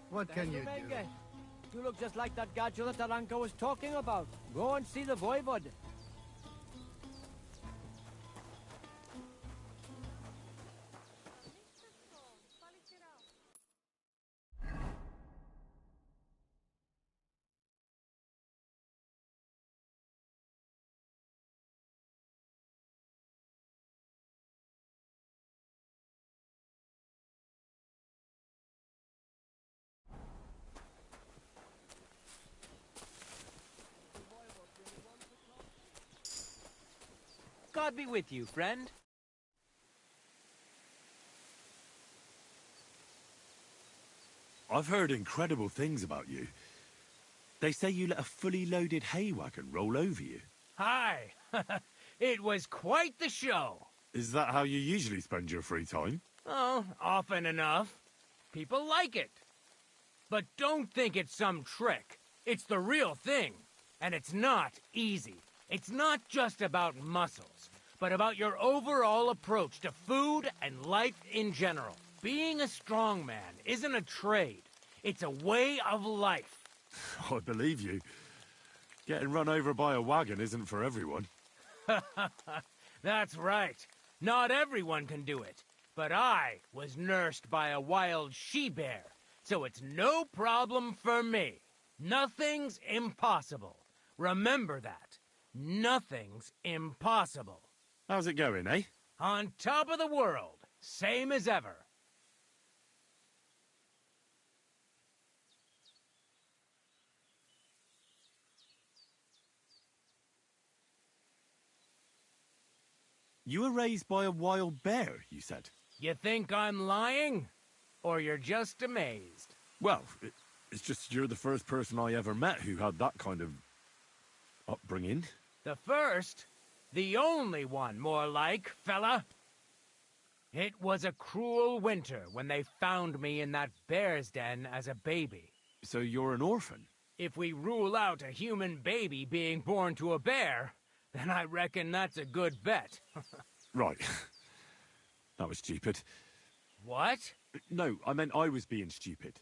What can you do? You look just like that gadget that Taranka was talking about. Go and see the voivod. God be with you, friend. I've heard incredible things about you. They say you let a fully loaded hay wagon roll over you. Hi. It was quite the show. Is that how you usually spend your free time? Oh, often enough. People like it. But don't think it's some trick. It's the real thing. And it's not easy. It's not just about muscles, but about your overall approach to food and life in general. Being a strongman isn't a trade. It's a way of life. I believe you. Getting run over by a wagon isn't for everyone. That's right. Not everyone can do it. But I was nursed by a wild she-bear, so it's no problem for me. Nothing's impossible. Remember that. Nothing's impossible. How's it going, eh? On top of the world, same as ever. You were raised by a wild bear, you said? You think I'm lying? Or you're just amazed? Well, it's just you're the first person I ever met who had that kind of upbringing. The first? The only one, more like, fella. It was a cruel winter when they found me in that bear's den as a baby. So you're an orphan? If we rule out a human baby being born to a bear, then I reckon that's a good bet. Right. That was stupid. What? No, I meant I was being stupid.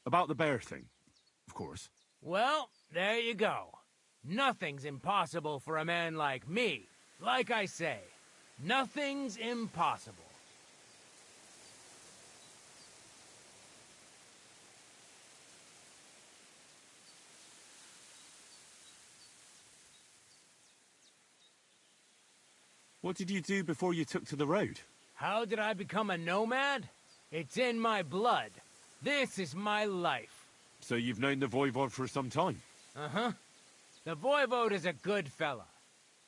About the bear thing, of course. Well, there you go. Nothing's impossible for a man like me. Like I say, nothing's impossible. What did you do before you took to the road? How did I become a nomad? It's in my blood. This is my life. So you've known the Voivod for some time? Uh-huh. The Voivode is a good fella.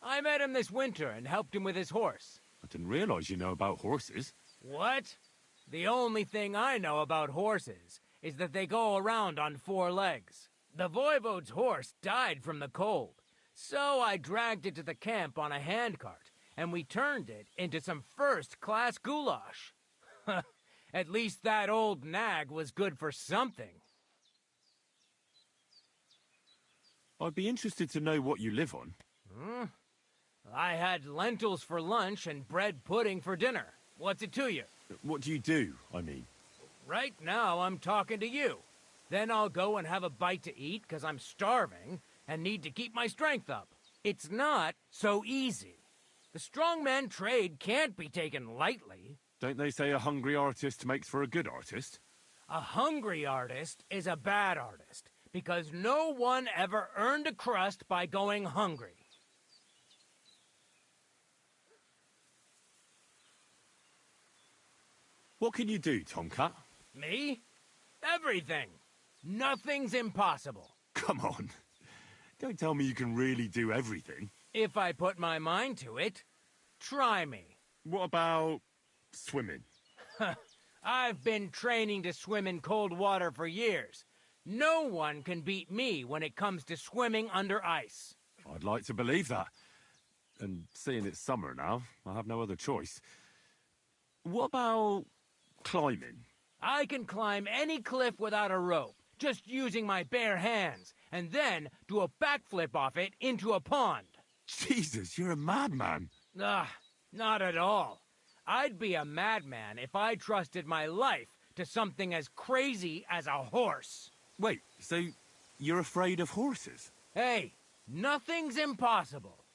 I met him this winter and helped him with his horse. I didn't realize you know about horses. What? The only thing I know about horses is that they go around on 4 legs. The Voivode's horse died from the cold, so I dragged it to the camp on a handcart, and we turned it into some first-class goulash. At least that old nag was good for something. I'd be interested to know what you live on. I had lentils for lunch and bread pudding for dinner. What's it to you? What do you do, I mean? Right now, I'm talking to you. Then I'll go and have a bite to eat, 'cause I'm starving and need to keep my strength up. It's not so easy. The strongman trade can't be taken lightly. Don't they say a hungry artist makes for a good artist? A hungry artist is a bad artist, because no one ever earned a crust by going hungry. What can you do, Tomcat? Me? Everything. Nothing's impossible. Come on. Don't tell me you can really do everything. If I put my mind to it. Try me. What about swimming? I've been training to swim in cold water for years. No one can beat me when it comes to swimming under ice. I'd like to believe that. And seeing it's summer now, I have no other choice. What about climbing? I can climb any cliff without a rope, just using my bare hands, and then do a backflip off it into a pond. Jesus, you're a madman. Not at all. I'd be a madman if I trusted my life to something as crazy as a horse. Wait, so you're afraid of horses? Hey, nothing's impossible.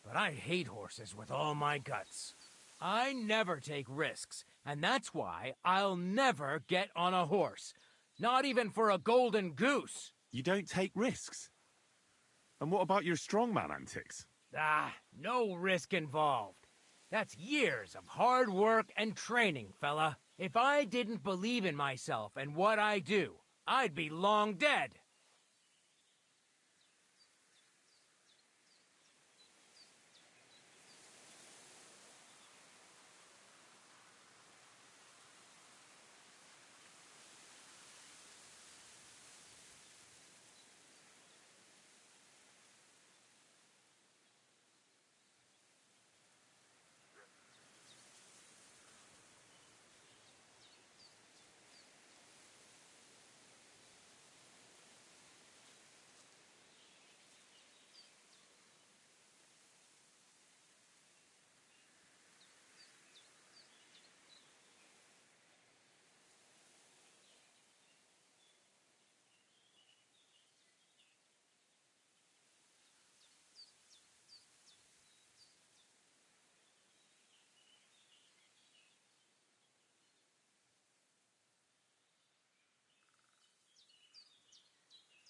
But I hate horses with all my guts. I never take risks, and that's why I'll never get on a horse. Not even for a golden goose. You don't take risks? And what about your strongman antics? No risk involved. That's years of hard work and training, fella. If I didn't believe in myself and what I do, I'd be long dead.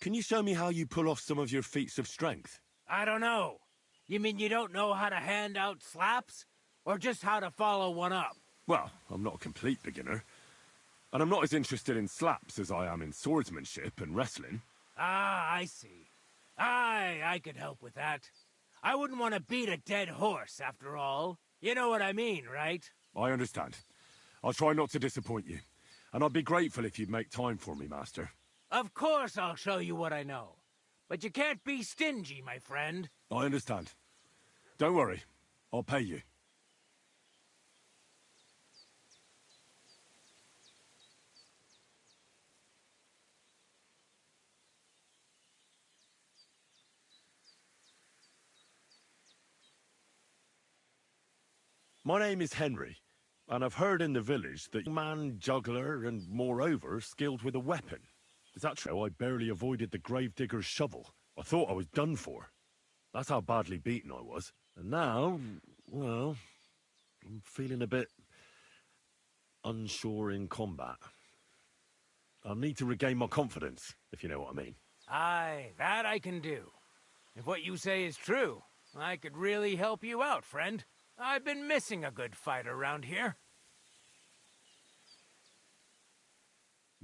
Can you show me how you pull off some of your feats of strength? I don't know. You mean you don't know how to hand out slaps? Or just how to follow one up? Well, I'm not a complete beginner. And I'm not as interested in slaps as I am in swordsmanship and wrestling. Ah, I see. I could help with that. I wouldn't want to beat a dead horse, after all. You know what I mean, right? I understand. I'll try not to disappoint you. And I'd be grateful if you'd make time for me, Master. Of course I'll show you what I know. But you can't be stingy, my friend. I understand. Don't worry. I'll pay you. My name is Henry, and I've heard in the village that you're a man, juggler, and moreover, skilled with a weapon. Is that true? I barely avoided the gravedigger's shovel. I thought I was done for. That's how badly beaten I was. And now, well, I'm feeling a bit unsure in combat. I'll need to regain my confidence, if you know what I mean. Aye, that I can do. If what you say is true, I could really help you out, friend. I've been missing a good fight around here.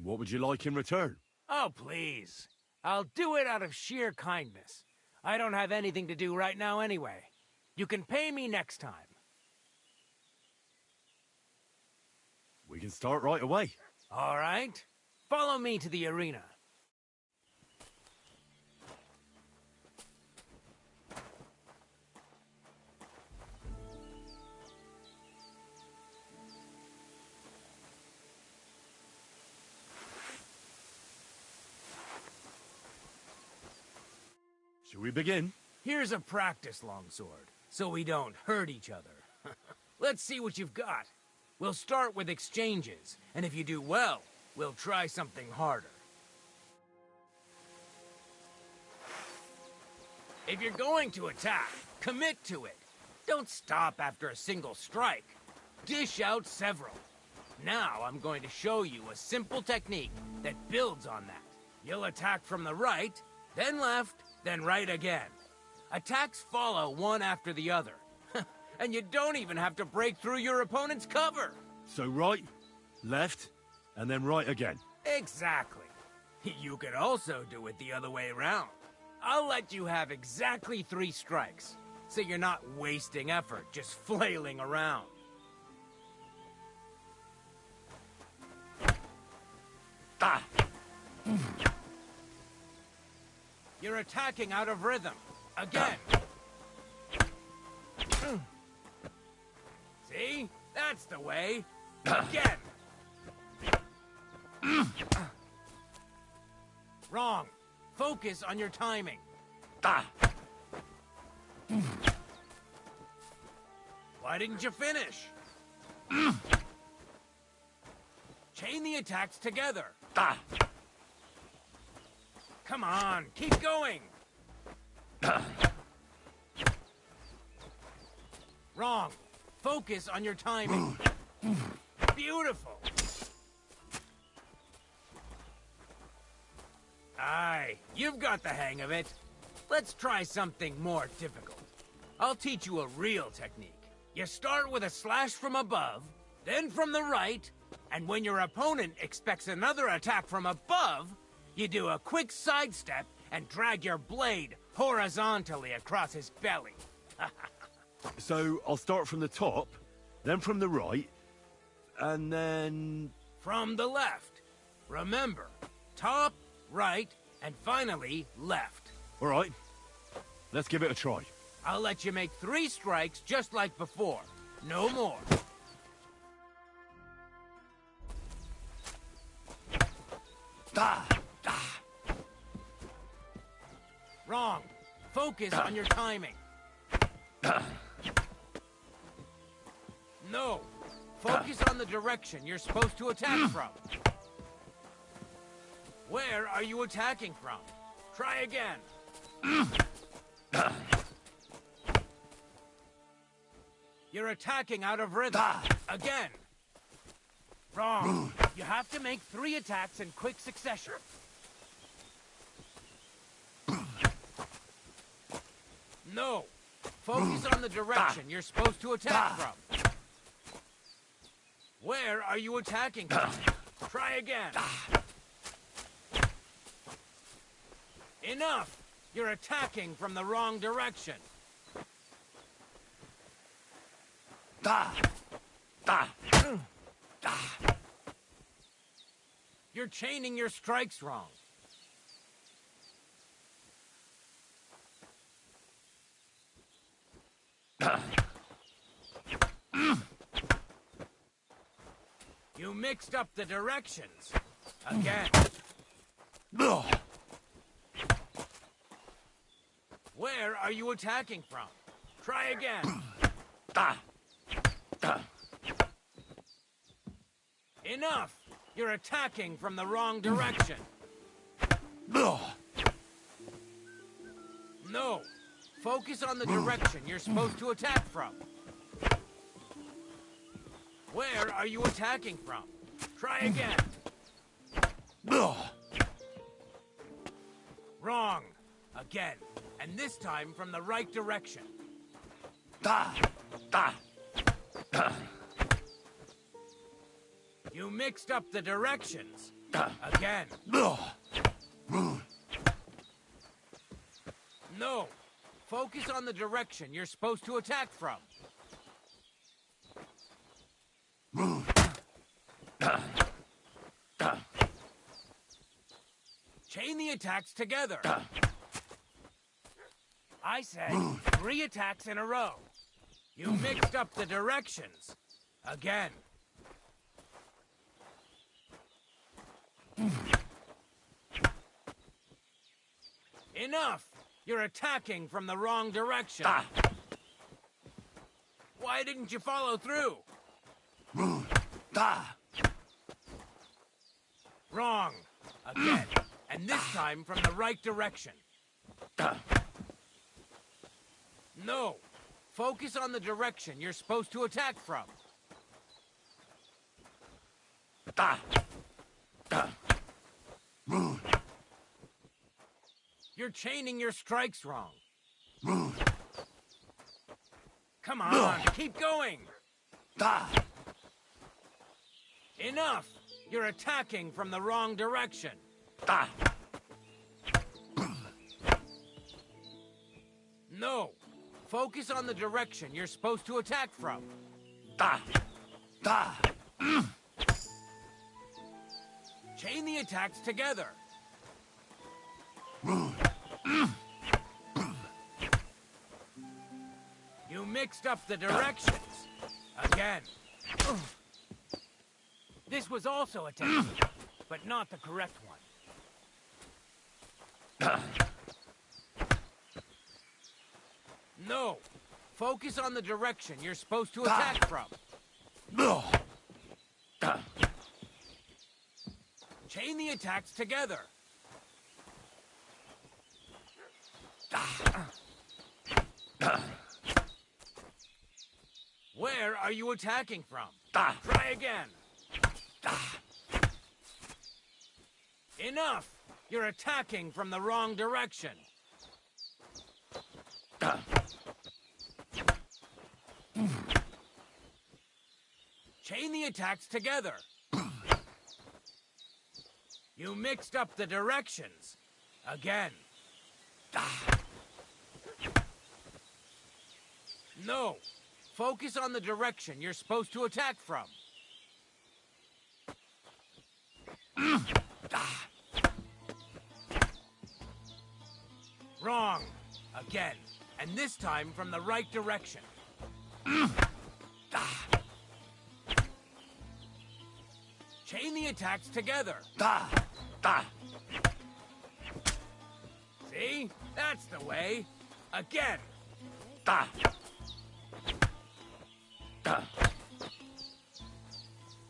What would you like in return? Oh, please. I'll do it out of sheer kindness. I don't have anything to do right now anyway. You can pay me next time. We can start right away. All right. Follow me to the arena. Shall we begin? Here's a practice longsword, so we don't hurt each other. Let's see what you've got. We'll start with exchanges, and if you do well, we'll try something harder. If you're going to attack, commit to it. Don't stop after a single strike. Dish out several. Now I'm going to show you a simple technique that builds on that. You'll attack from the right, then left, then right again. Attacks follow one after the other. And you don't even have to break through your opponent's cover. So right, left, and then right again. Exactly. You could also do it the other way around. I'll let you have exactly 3 strikes, so you're not wasting effort just flailing around. Ah! You're attacking out of rhythm. Again. See? That's the way. Again. Wrong. Focus on your timing. Why didn't you finish? Chain the attacks together. Come on, keep going. Wrong. Focus on your timing. Beautiful. Aye, you've got the hang of it. Let's try something more difficult. I'll teach you a real technique. You start with a slash from above, then from the right, and when your opponent expects another attack from above, you do a quick sidestep and drag your blade horizontally across his belly. So I'll start from the top, then from the right, and then... From the left. Remember, top, right, and finally left. All right, let's give it a try. I'll let you make 3 strikes just like before. No more. Wrong. Focus on your timing. No. Focus on the direction you're supposed to attack from. Where are you attacking from? Try again. You're attacking out of rhythm. Again. Wrong. You have to make 3 attacks in quick succession. No! Focus on the direction you're supposed to attack from. Where are you attacking from? Try again. Enough! You're attacking from the wrong direction. You're chaining your strikes wrong. You mixed up the directions. Again. Where are you attacking from? Try again. Enough! You're attacking from the wrong direction. No! Focus on the direction you're supposed to attack from. Where are you attacking from? Try again. Wrong. Again. And this time from the right direction. You mixed up the directions. Again. No. Focus on the direction you're supposed to attack from. Chain the attacks together. I said 3 attacks in a row. You mixed up the directions. Again. Enough! You're attacking from the wrong direction. Why didn't you follow through? Wrong. Again. And this time from the right direction. No. Focus on the direction you're supposed to attack from. You're chaining your strikes wrong. Come on, keep going. Enough! You're attacking from the wrong direction. No. Focus on the direction you're supposed to attack from. Chain the attacks together. You mixed up the directions. Again. This was also a technique, but not the correct one. No. Focus on the direction you're supposed to attack from. Chain the attacks together. Where are you attacking from? Try again. Enough! You're attacking from the wrong direction. Chain the attacks together. You mixed up the directions. Again. No. Focus on the direction you're supposed to attack from. Wrong. Again. And this time from the right direction. Chain the attacks together. See? That's the way. Again.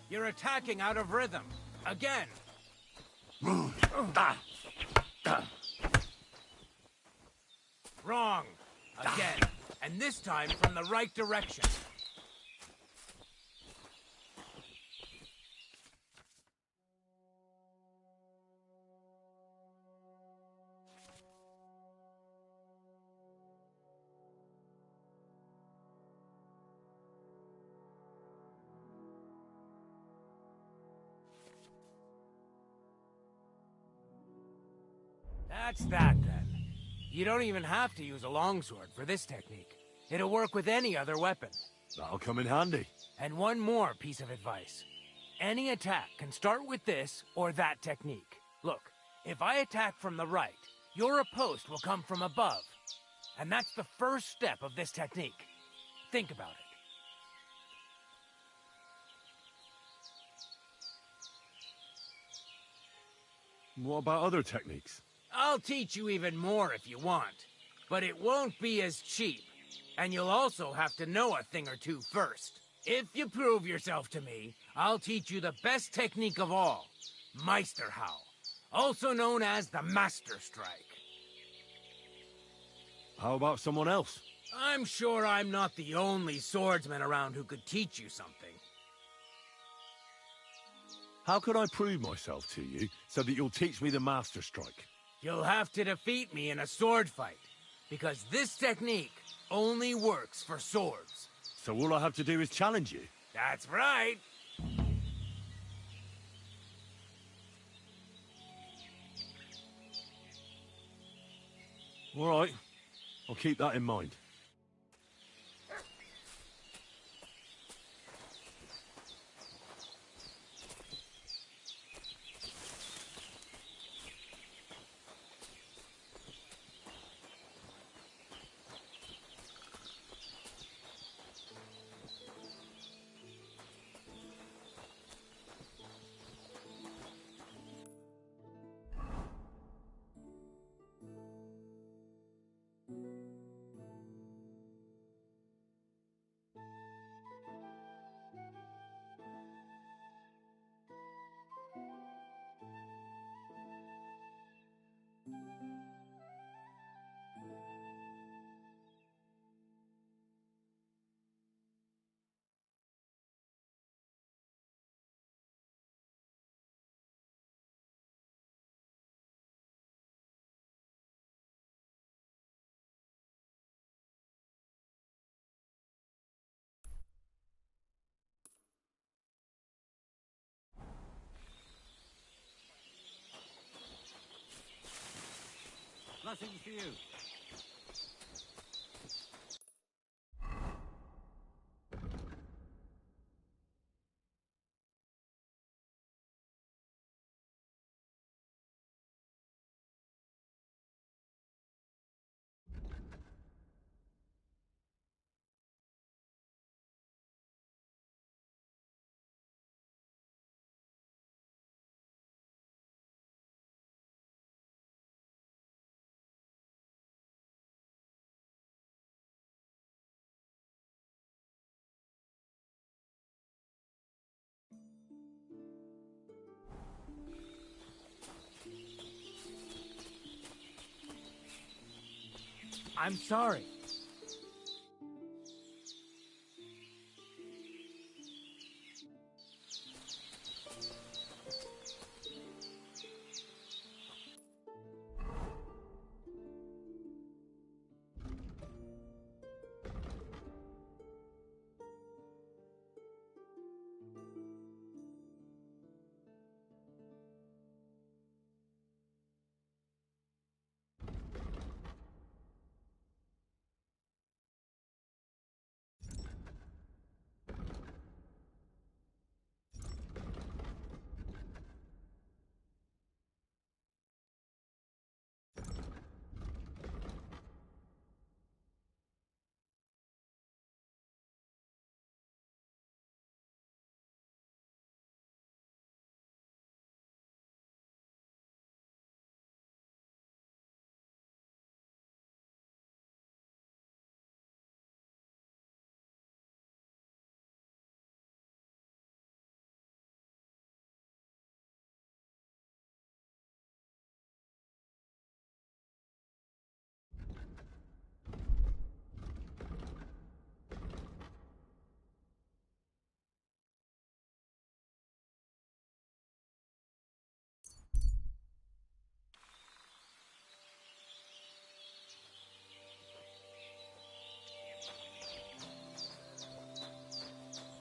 You're attacking out of rhythm. Again. Wrong. Again. And this time from the right direction. That's that, then. You don't even have to use a longsword for this technique. It'll work with any other weapon. That'll come in handy. And one more piece of advice. Any attack can start with this or that technique. Look, if I attack from the right, your riposte will come from above. And that's the first step of this technique. Think about it. What about other techniques? I'll teach you even more if you want. But it won't be as cheap. And you'll also have to know a thing or two first. If you prove yourself to me, I'll teach you the best technique of all. Meisterhau. Also known as the Master Strike. How about someone else? I'm sure I'm not the only swordsman around who could teach you something. How could I prove myself to you so that you'll teach me the Master Strike? You'll have to defeat me in a sword fight, because this technique only works for swords. So all I have to do is challenge you? That's right. All right. I'll keep that in mind. Blessings to you. I'm sorry.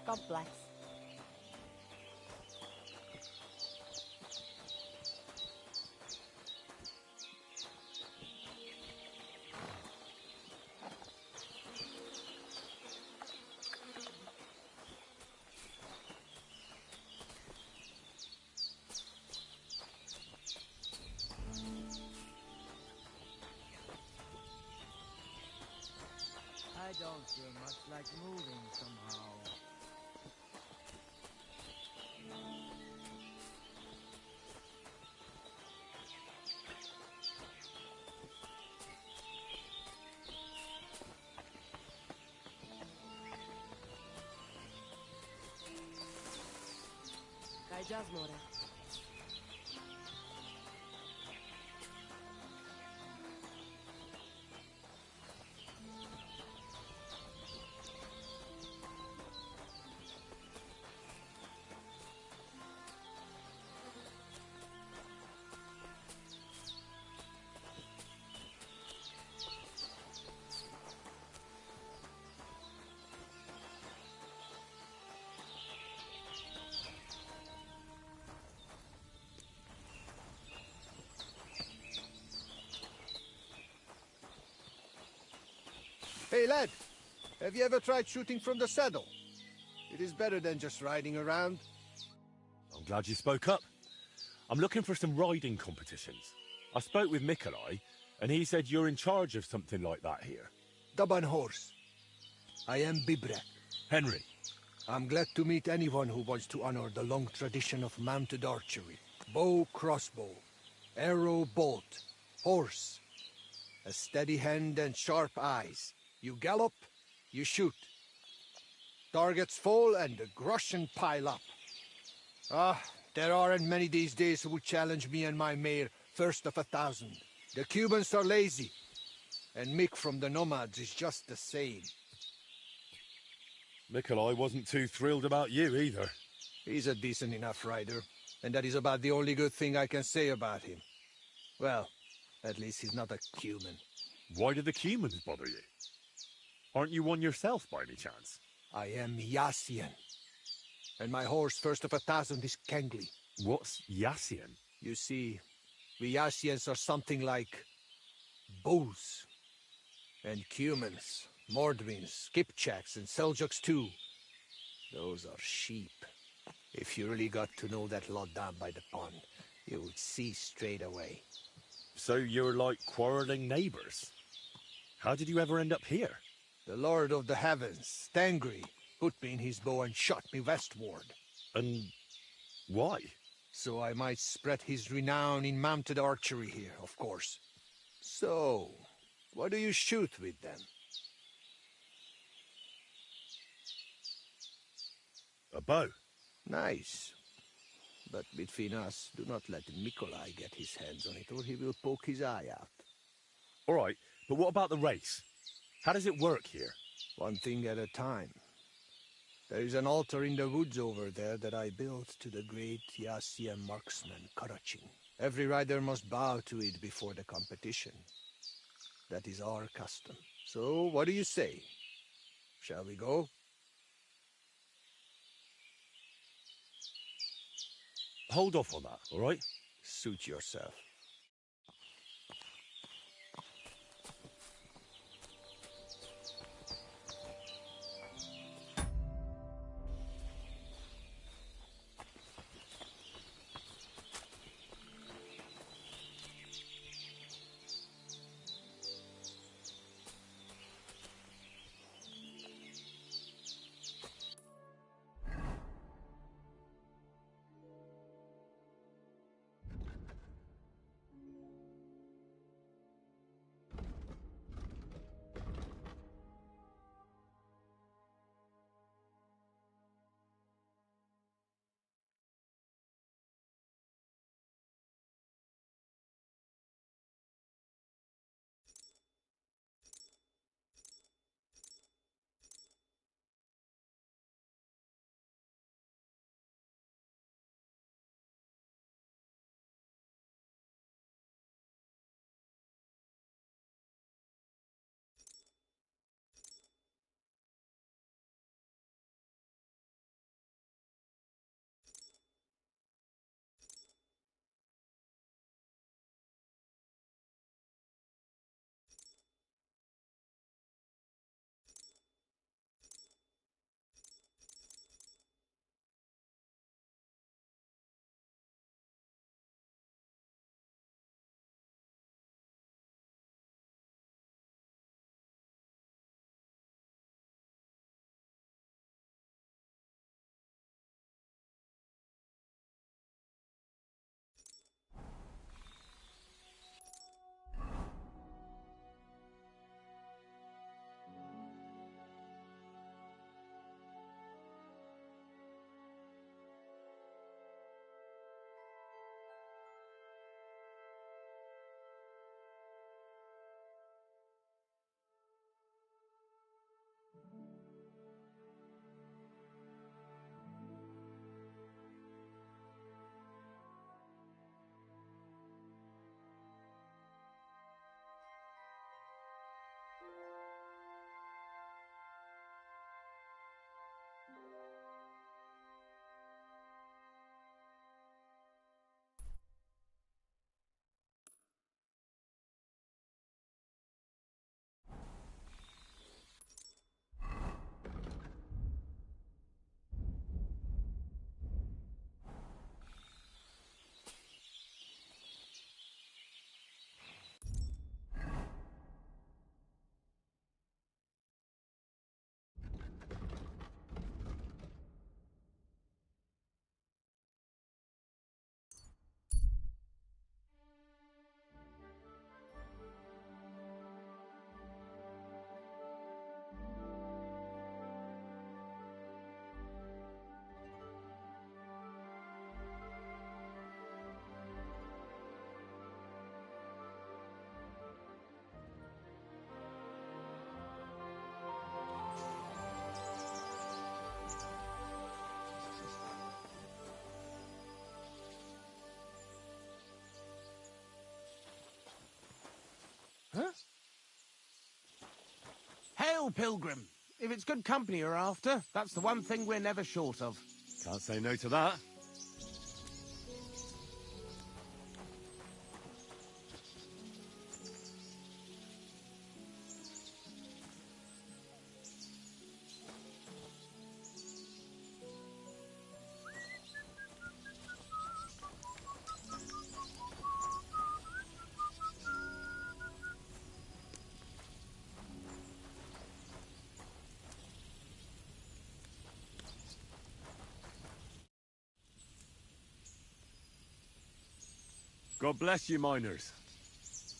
God bless. I don't feel much like moving somehow. Kayacağız mı oraya? Hey, lad. Have you ever tried shooting from the saddle? It is better than just riding around. I'm glad you spoke up. I'm looking for some riding competitions. I spoke with Mikolai, and he said you're in charge of something like that here. Daban horse. I am Bibrek. Henry. I'm glad to meet anyone who wants to honor the long tradition of mounted archery. Bow, crossbow, arrow, bolt, horse. A steady hand and sharp eyes. You gallop, you shoot. Targets fall and the groschen pile up. Ah, there aren't many these days who would challenge me and my mare first of 1,000. The Cubans are lazy, and Mick from the Nomads is just the same. Mikolai wasn't too thrilled about you either. He's a decent enough rider, and that is about the only good thing I can say about him. Well, at least he's not a Cuman. Why do the Cumans bother you? Aren't you one yourself by any chance? I am Yassian. And my horse first of 1,000 is Kengli. What's Yassian? You see, we Yassians are something like bulls. And Cumans, Mordvins, Skipchaks, and Seljuks too. Those are sheep. If you really got to know that lot down by the pond, you would see straight away. So you're like quarreling neighbours? How did you ever end up here? The Lord of the Heavens, Stangri, put me in his bow and shot me westward. And why? So I might spread his renown in mounted archery here, of course. So, what do you shoot with then? A bow. Nice. But between us, do not let Mikolai get his hands on it, or he will poke his eye out. All right, but what about the race? How does it work here? One thing at a time. There is an altar in the woods over there that I built to the great Yassian marksman, Karachin. Every rider must bow to it before the competition. That is our custom. So, what do you say? Shall we go? Hold off on that, all right? Suit yourself. well, Pilgrim. If it's good company you're after, that's the one thing we're never short of. Can't say no to that. God bless you, miners.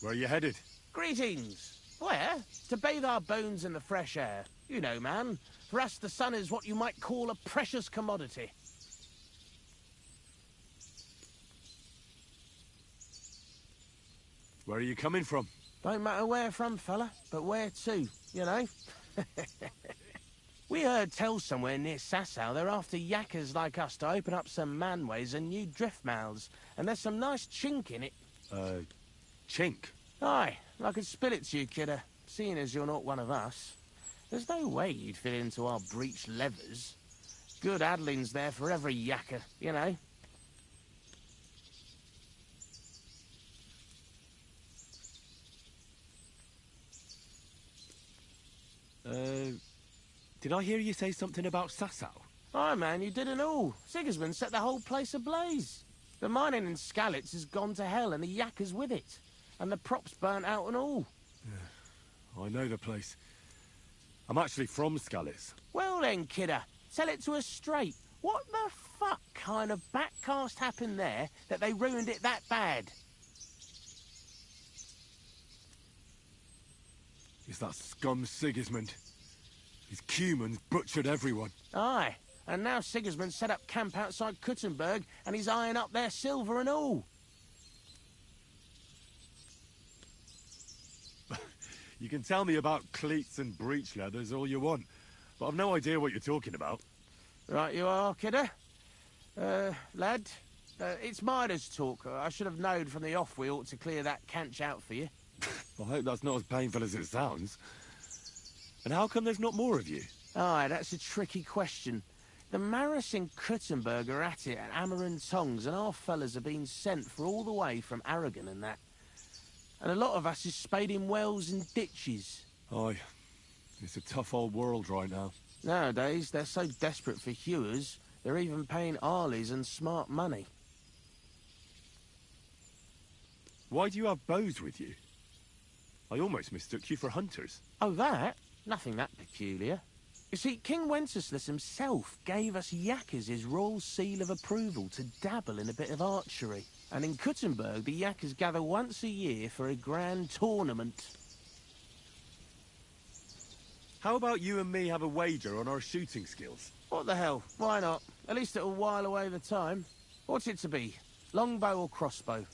Where are you headed? Greetings. Where? To bathe our bones in the fresh air. You know, man. For us, the sun is what you might call a precious commodity. Where are you coming from? Don't matter where from, fella, but where to, you know? We heard tell somewhere near Sasau they're after yakkers like us to open up some manways and new drift mouths, and there's some nice chink in it. Chink? Aye, I could spill it to you, kidder, seeing as you're not one of us. There's no way you'd fit into our breech levers. Good addling's there for every yakker, you know? Did I hear you say something about Sasau? Aye, man, you didn't all. Sigismund set the whole place ablaze. The mining in Skalitz has gone to hell and the yakkers with it. And the props burnt out and all. Yeah, I know the place. I'm actually from Skalitz. Well then, kidder, tell it to us straight. What the fuck kind of backcast happened there that they ruined it that bad? It's that scum Sigismund. His Cumans butchered everyone. Aye, and now Sigismund set up camp outside Kuttenberg and he's eyeing up their silver and all. You can tell me about cleats and breech leathers all you want, but I've no idea what you're talking about. Right you are, kidder. Lad, it's miners' talk. I should have known from the off we ought to clear that canch out for you. I hope that's not as painful as it sounds. And how come there's not more of you? Aye, that's a tricky question. The Maris in Kuttenberg are at it at hammer and tongs, and our fellas are being sent for all the way from Aragon and that. And a lot of us is spading wells and ditches. Aye, it's a tough old world right now. Nowadays, they're so desperate for hewers, they're even paying arlies and smart money. Why do you have bows with you? I almost mistook you for hunters. Oh, that? Nothing that peculiar. You see, King Wenceslas himself gave us yakkers his royal seal of approval to dabble in a bit of archery. And in Kuttenberg, the yakkers gather once a year for a grand tournament. How about you and me have a wager on our shooting skills? What the hell? Why not? At least it'll while away the time. What's it to be? Longbow or crossbow?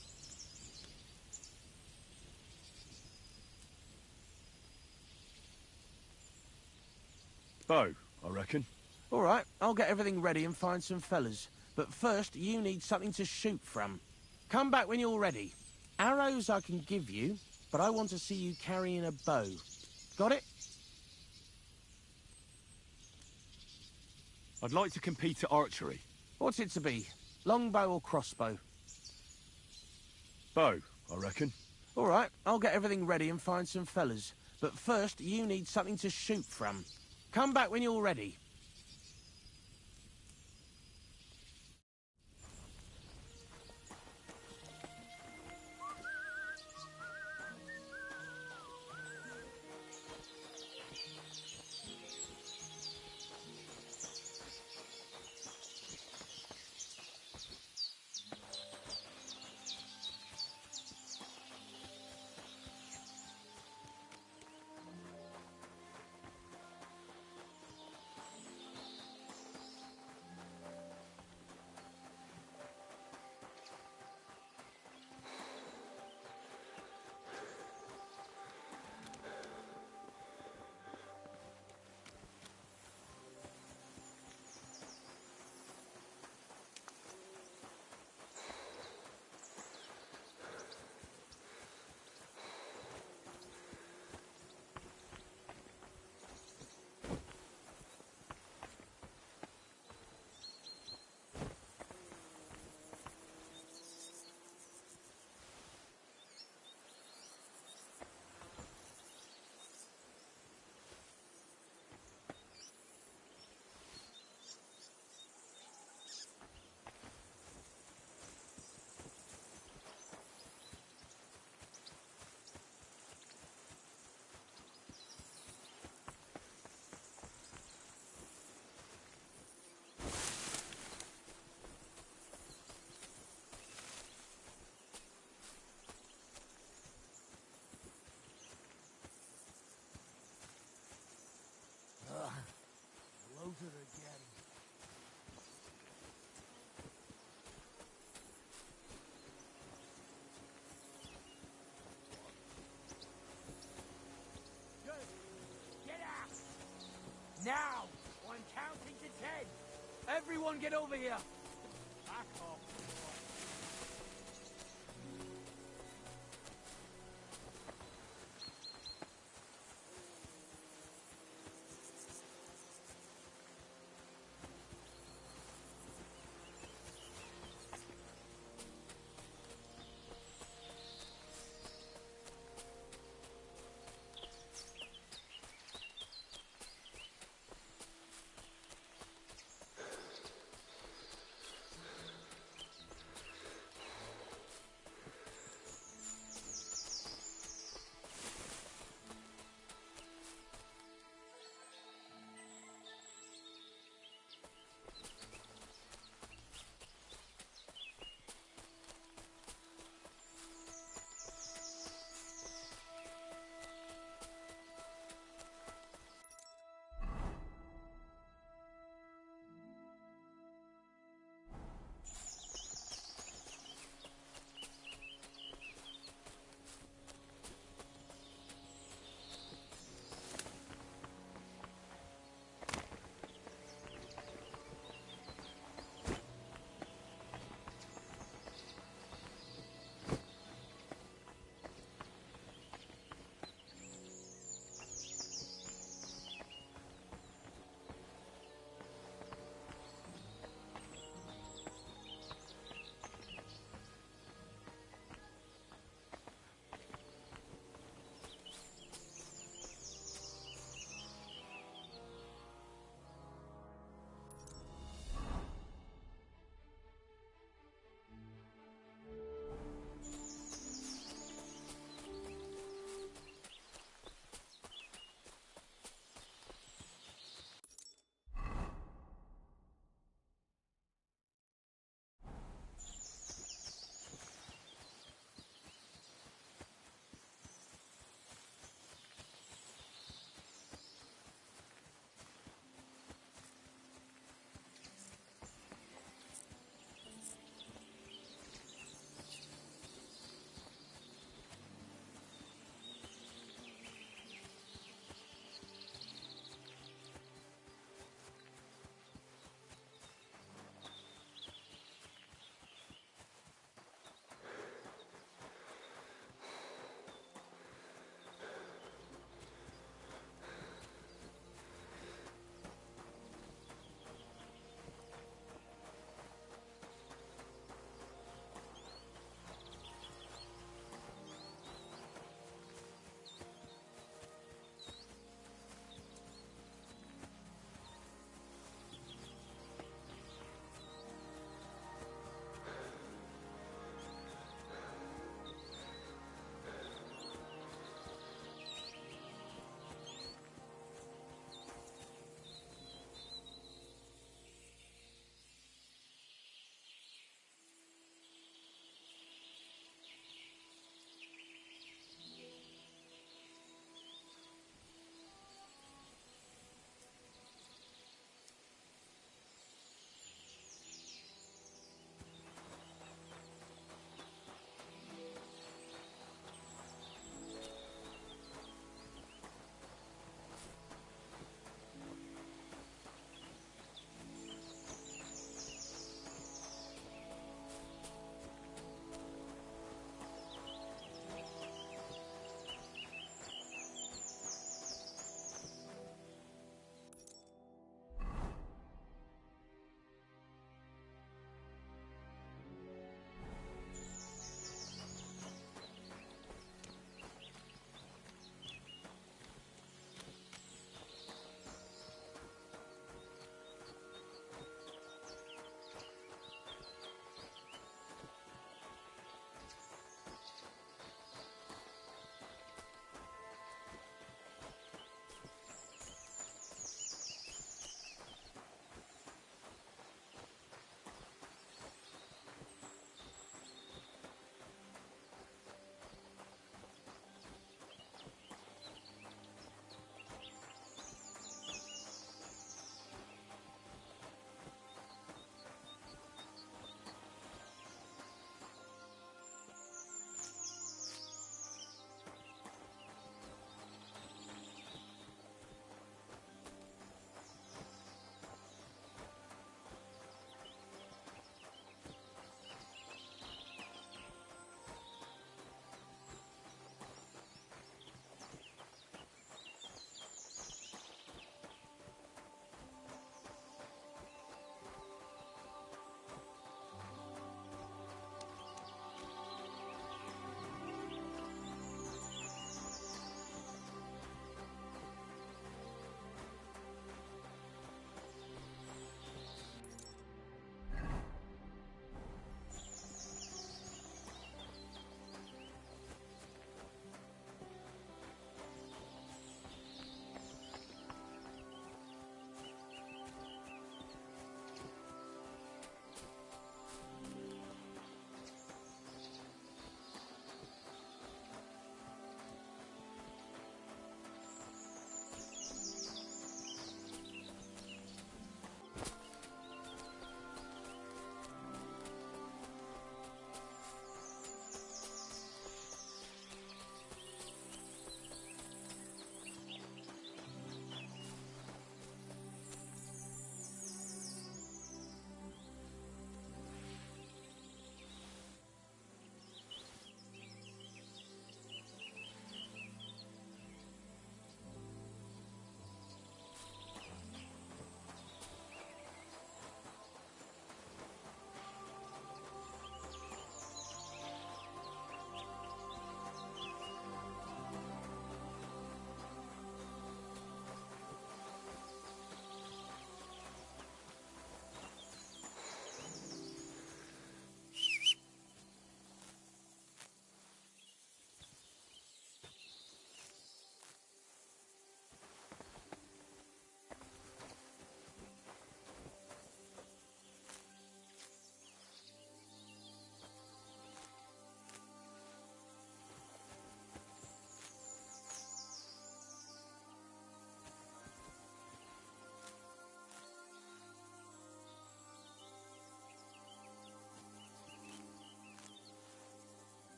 Bow, I reckon. All right, I'll get everything ready and find some fellas. But first, you need something to shoot from. Come back when you're ready. Arrows I can give you, but I want to see you carrying a bow. Got it? I'd like to compete at archery. What's it to be? Longbow or crossbow? Bow, I reckon. All right, I'll get everything ready and find some fellas. But first, you need something to shoot from. Come back when you're ready. Everyone get over here! Back off.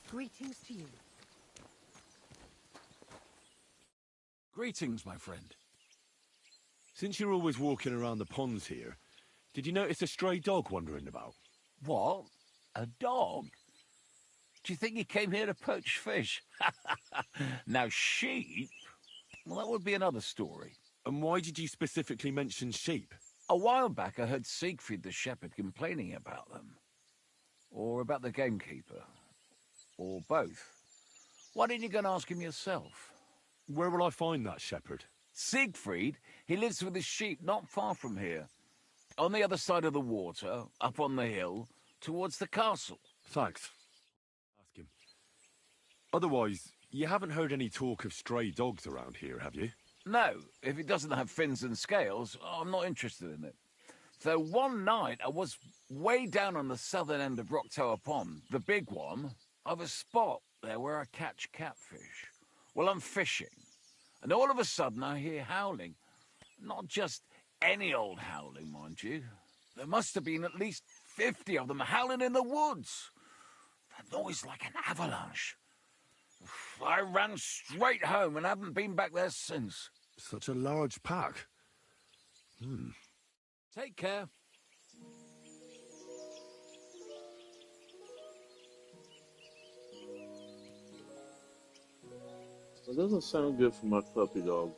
Greetings to you. Greetings, my friend. Since you're always walking around the ponds here, did you notice a stray dog wandering about? What? A dog? Do you think he came here to poach fish? Now, sheep? Well, that would be another story. And why did you specifically mention sheep? A while back I heard Siegfried the shepherd complaining about them. Or about the gamekeeper. Or both. Why didn't you go and ask him yourself? Where will I find that shepherd? Siegfried? He lives with his sheep not far from here. On the other side of the water, up on the hill, towards the castle. Thanks. Ask him. Otherwise, you haven't heard any talk of stray dogs around here, have you? No, if it doesn't have fins and scales, I'm not interested in it. Though one night I was way down on the southern end of Rock Tower Pond, the big one, I've a spot there where I catch catfish. Well, I'm fishing, and all of a sudden I hear howling. Not just any old howling, mind you. There must have been at least 50 of them howling in the woods. That noise like an avalanche. I ran straight home and haven't been back there since. Such a large pack. Take care. It doesn't sound good for my puppy dog.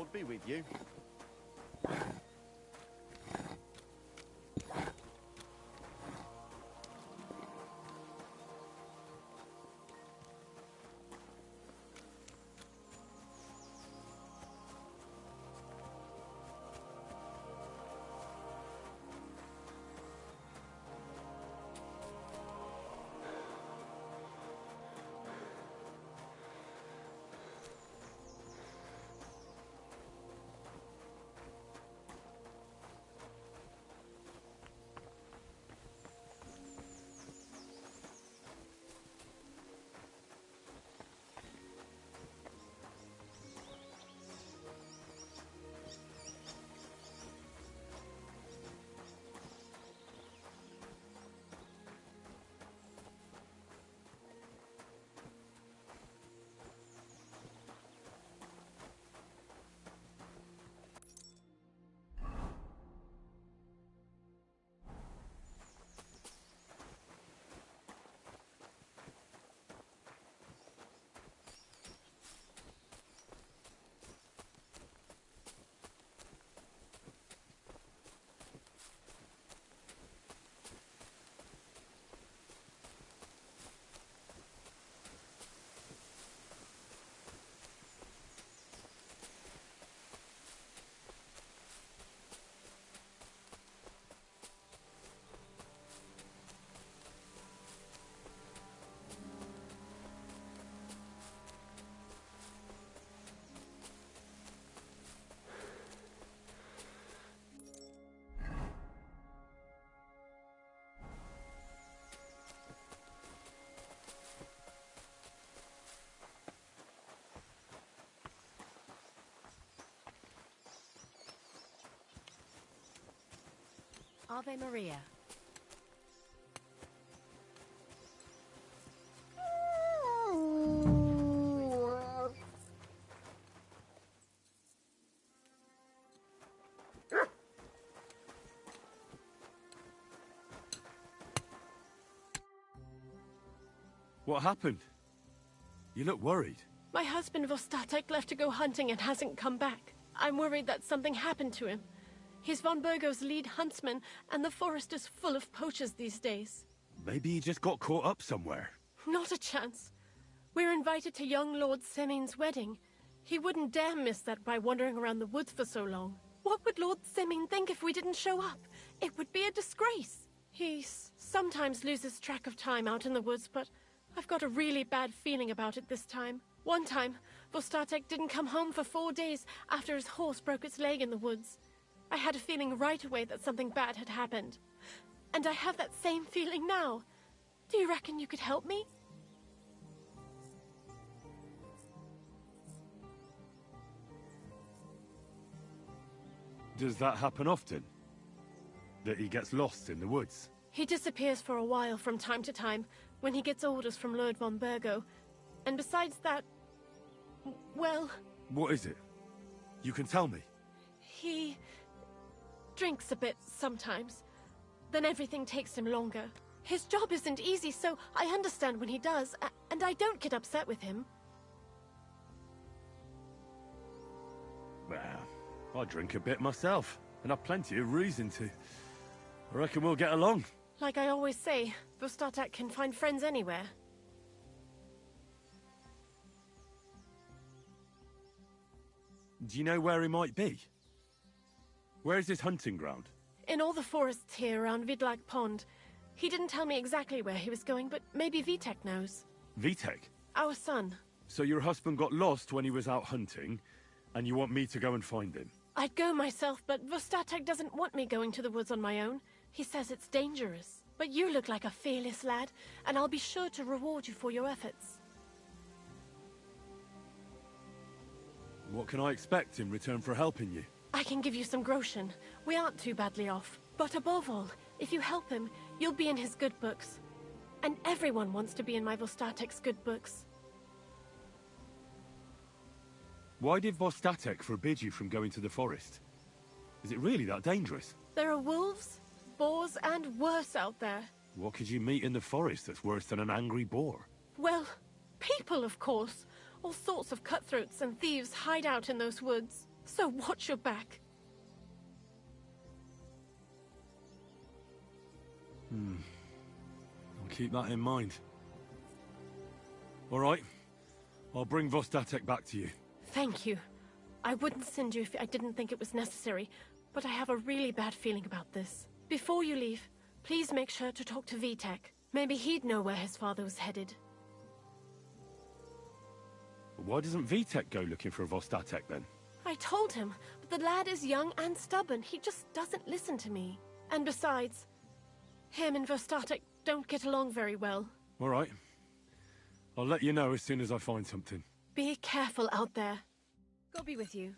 Lord be with you. Ave Maria. What happened? You look worried. My husband Vostatek left to go hunting and hasn't come back. I'm worried that something happened to him. He's von Burgo's lead huntsman, and the forest is full of poachers these days. Maybe he just got caught up somewhere. Not a chance. We're invited to young Lord Semin's wedding. He wouldn't dare miss that by wandering around the woods for so long. What would Lord Semin think if we didn't show up? It would be a disgrace. He sometimes loses track of time out in the woods, but I've got a really bad feeling about it this time. One time, Vostatek didn't come home for 4 days after his horse broke its leg in the woods. I had a feeling right away that something bad had happened. And I have that same feeling now. Do you reckon you could help me? Does that happen often? That he gets lost in the woods? He disappears for a while from time to time when he gets orders from Lord von Burgo. And besides that, well... What is it? You can tell me. He drinks a bit sometimes. Then everything takes him longer. His job isn't easy, so I understand when he does, and I don't get upset with him. Well, I drink a bit myself, and I've plenty of reason to. I reckon we'll get along. Like I always say, Vostatek can find friends anywhere. Do you know where he might be? Where is his hunting ground? In all the forests here around Vidlak Pond. He didn't tell me exactly where he was going, but maybe Vitek knows. Vitek? Our son. So your husband got lost when he was out hunting, and you want me to go and find him? I'd go myself, but Vostatek doesn't want me going to the woods on my own. He says it's dangerous. But you look like a fearless lad, and I'll be sure to reward you for your efforts. What can I expect in return for helping you? I can give you some groschen. We aren't too badly off. But above all, if you help him, you'll be in his good books. And everyone wants to be in my Vostatek's good books. Why did Vostatek forbid you from going to the forest? Is it really that dangerous? There are wolves, boars, and worse out there. What could you meet in the forest that's worse than an angry boar? Well, people, of course. All sorts of cutthroats and thieves hide out in those woods. So watch your back. I'll keep that in mind. All right. I'll bring Vostatek back to you. Thank you. I wouldn't send you if I didn't think it was necessary, but I have a really bad feeling about this. Before you leave, please make sure to talk to Vitek. Maybe he'd know where his father was headed. Why doesn't Vitek go looking for a Vostatek then? I told him, but the lad is young and stubborn. He just doesn't listen to me. And besides, him and Vostatek don't get along very well. All right. I'll let you know as soon as I find something. Be careful out there. God be with you.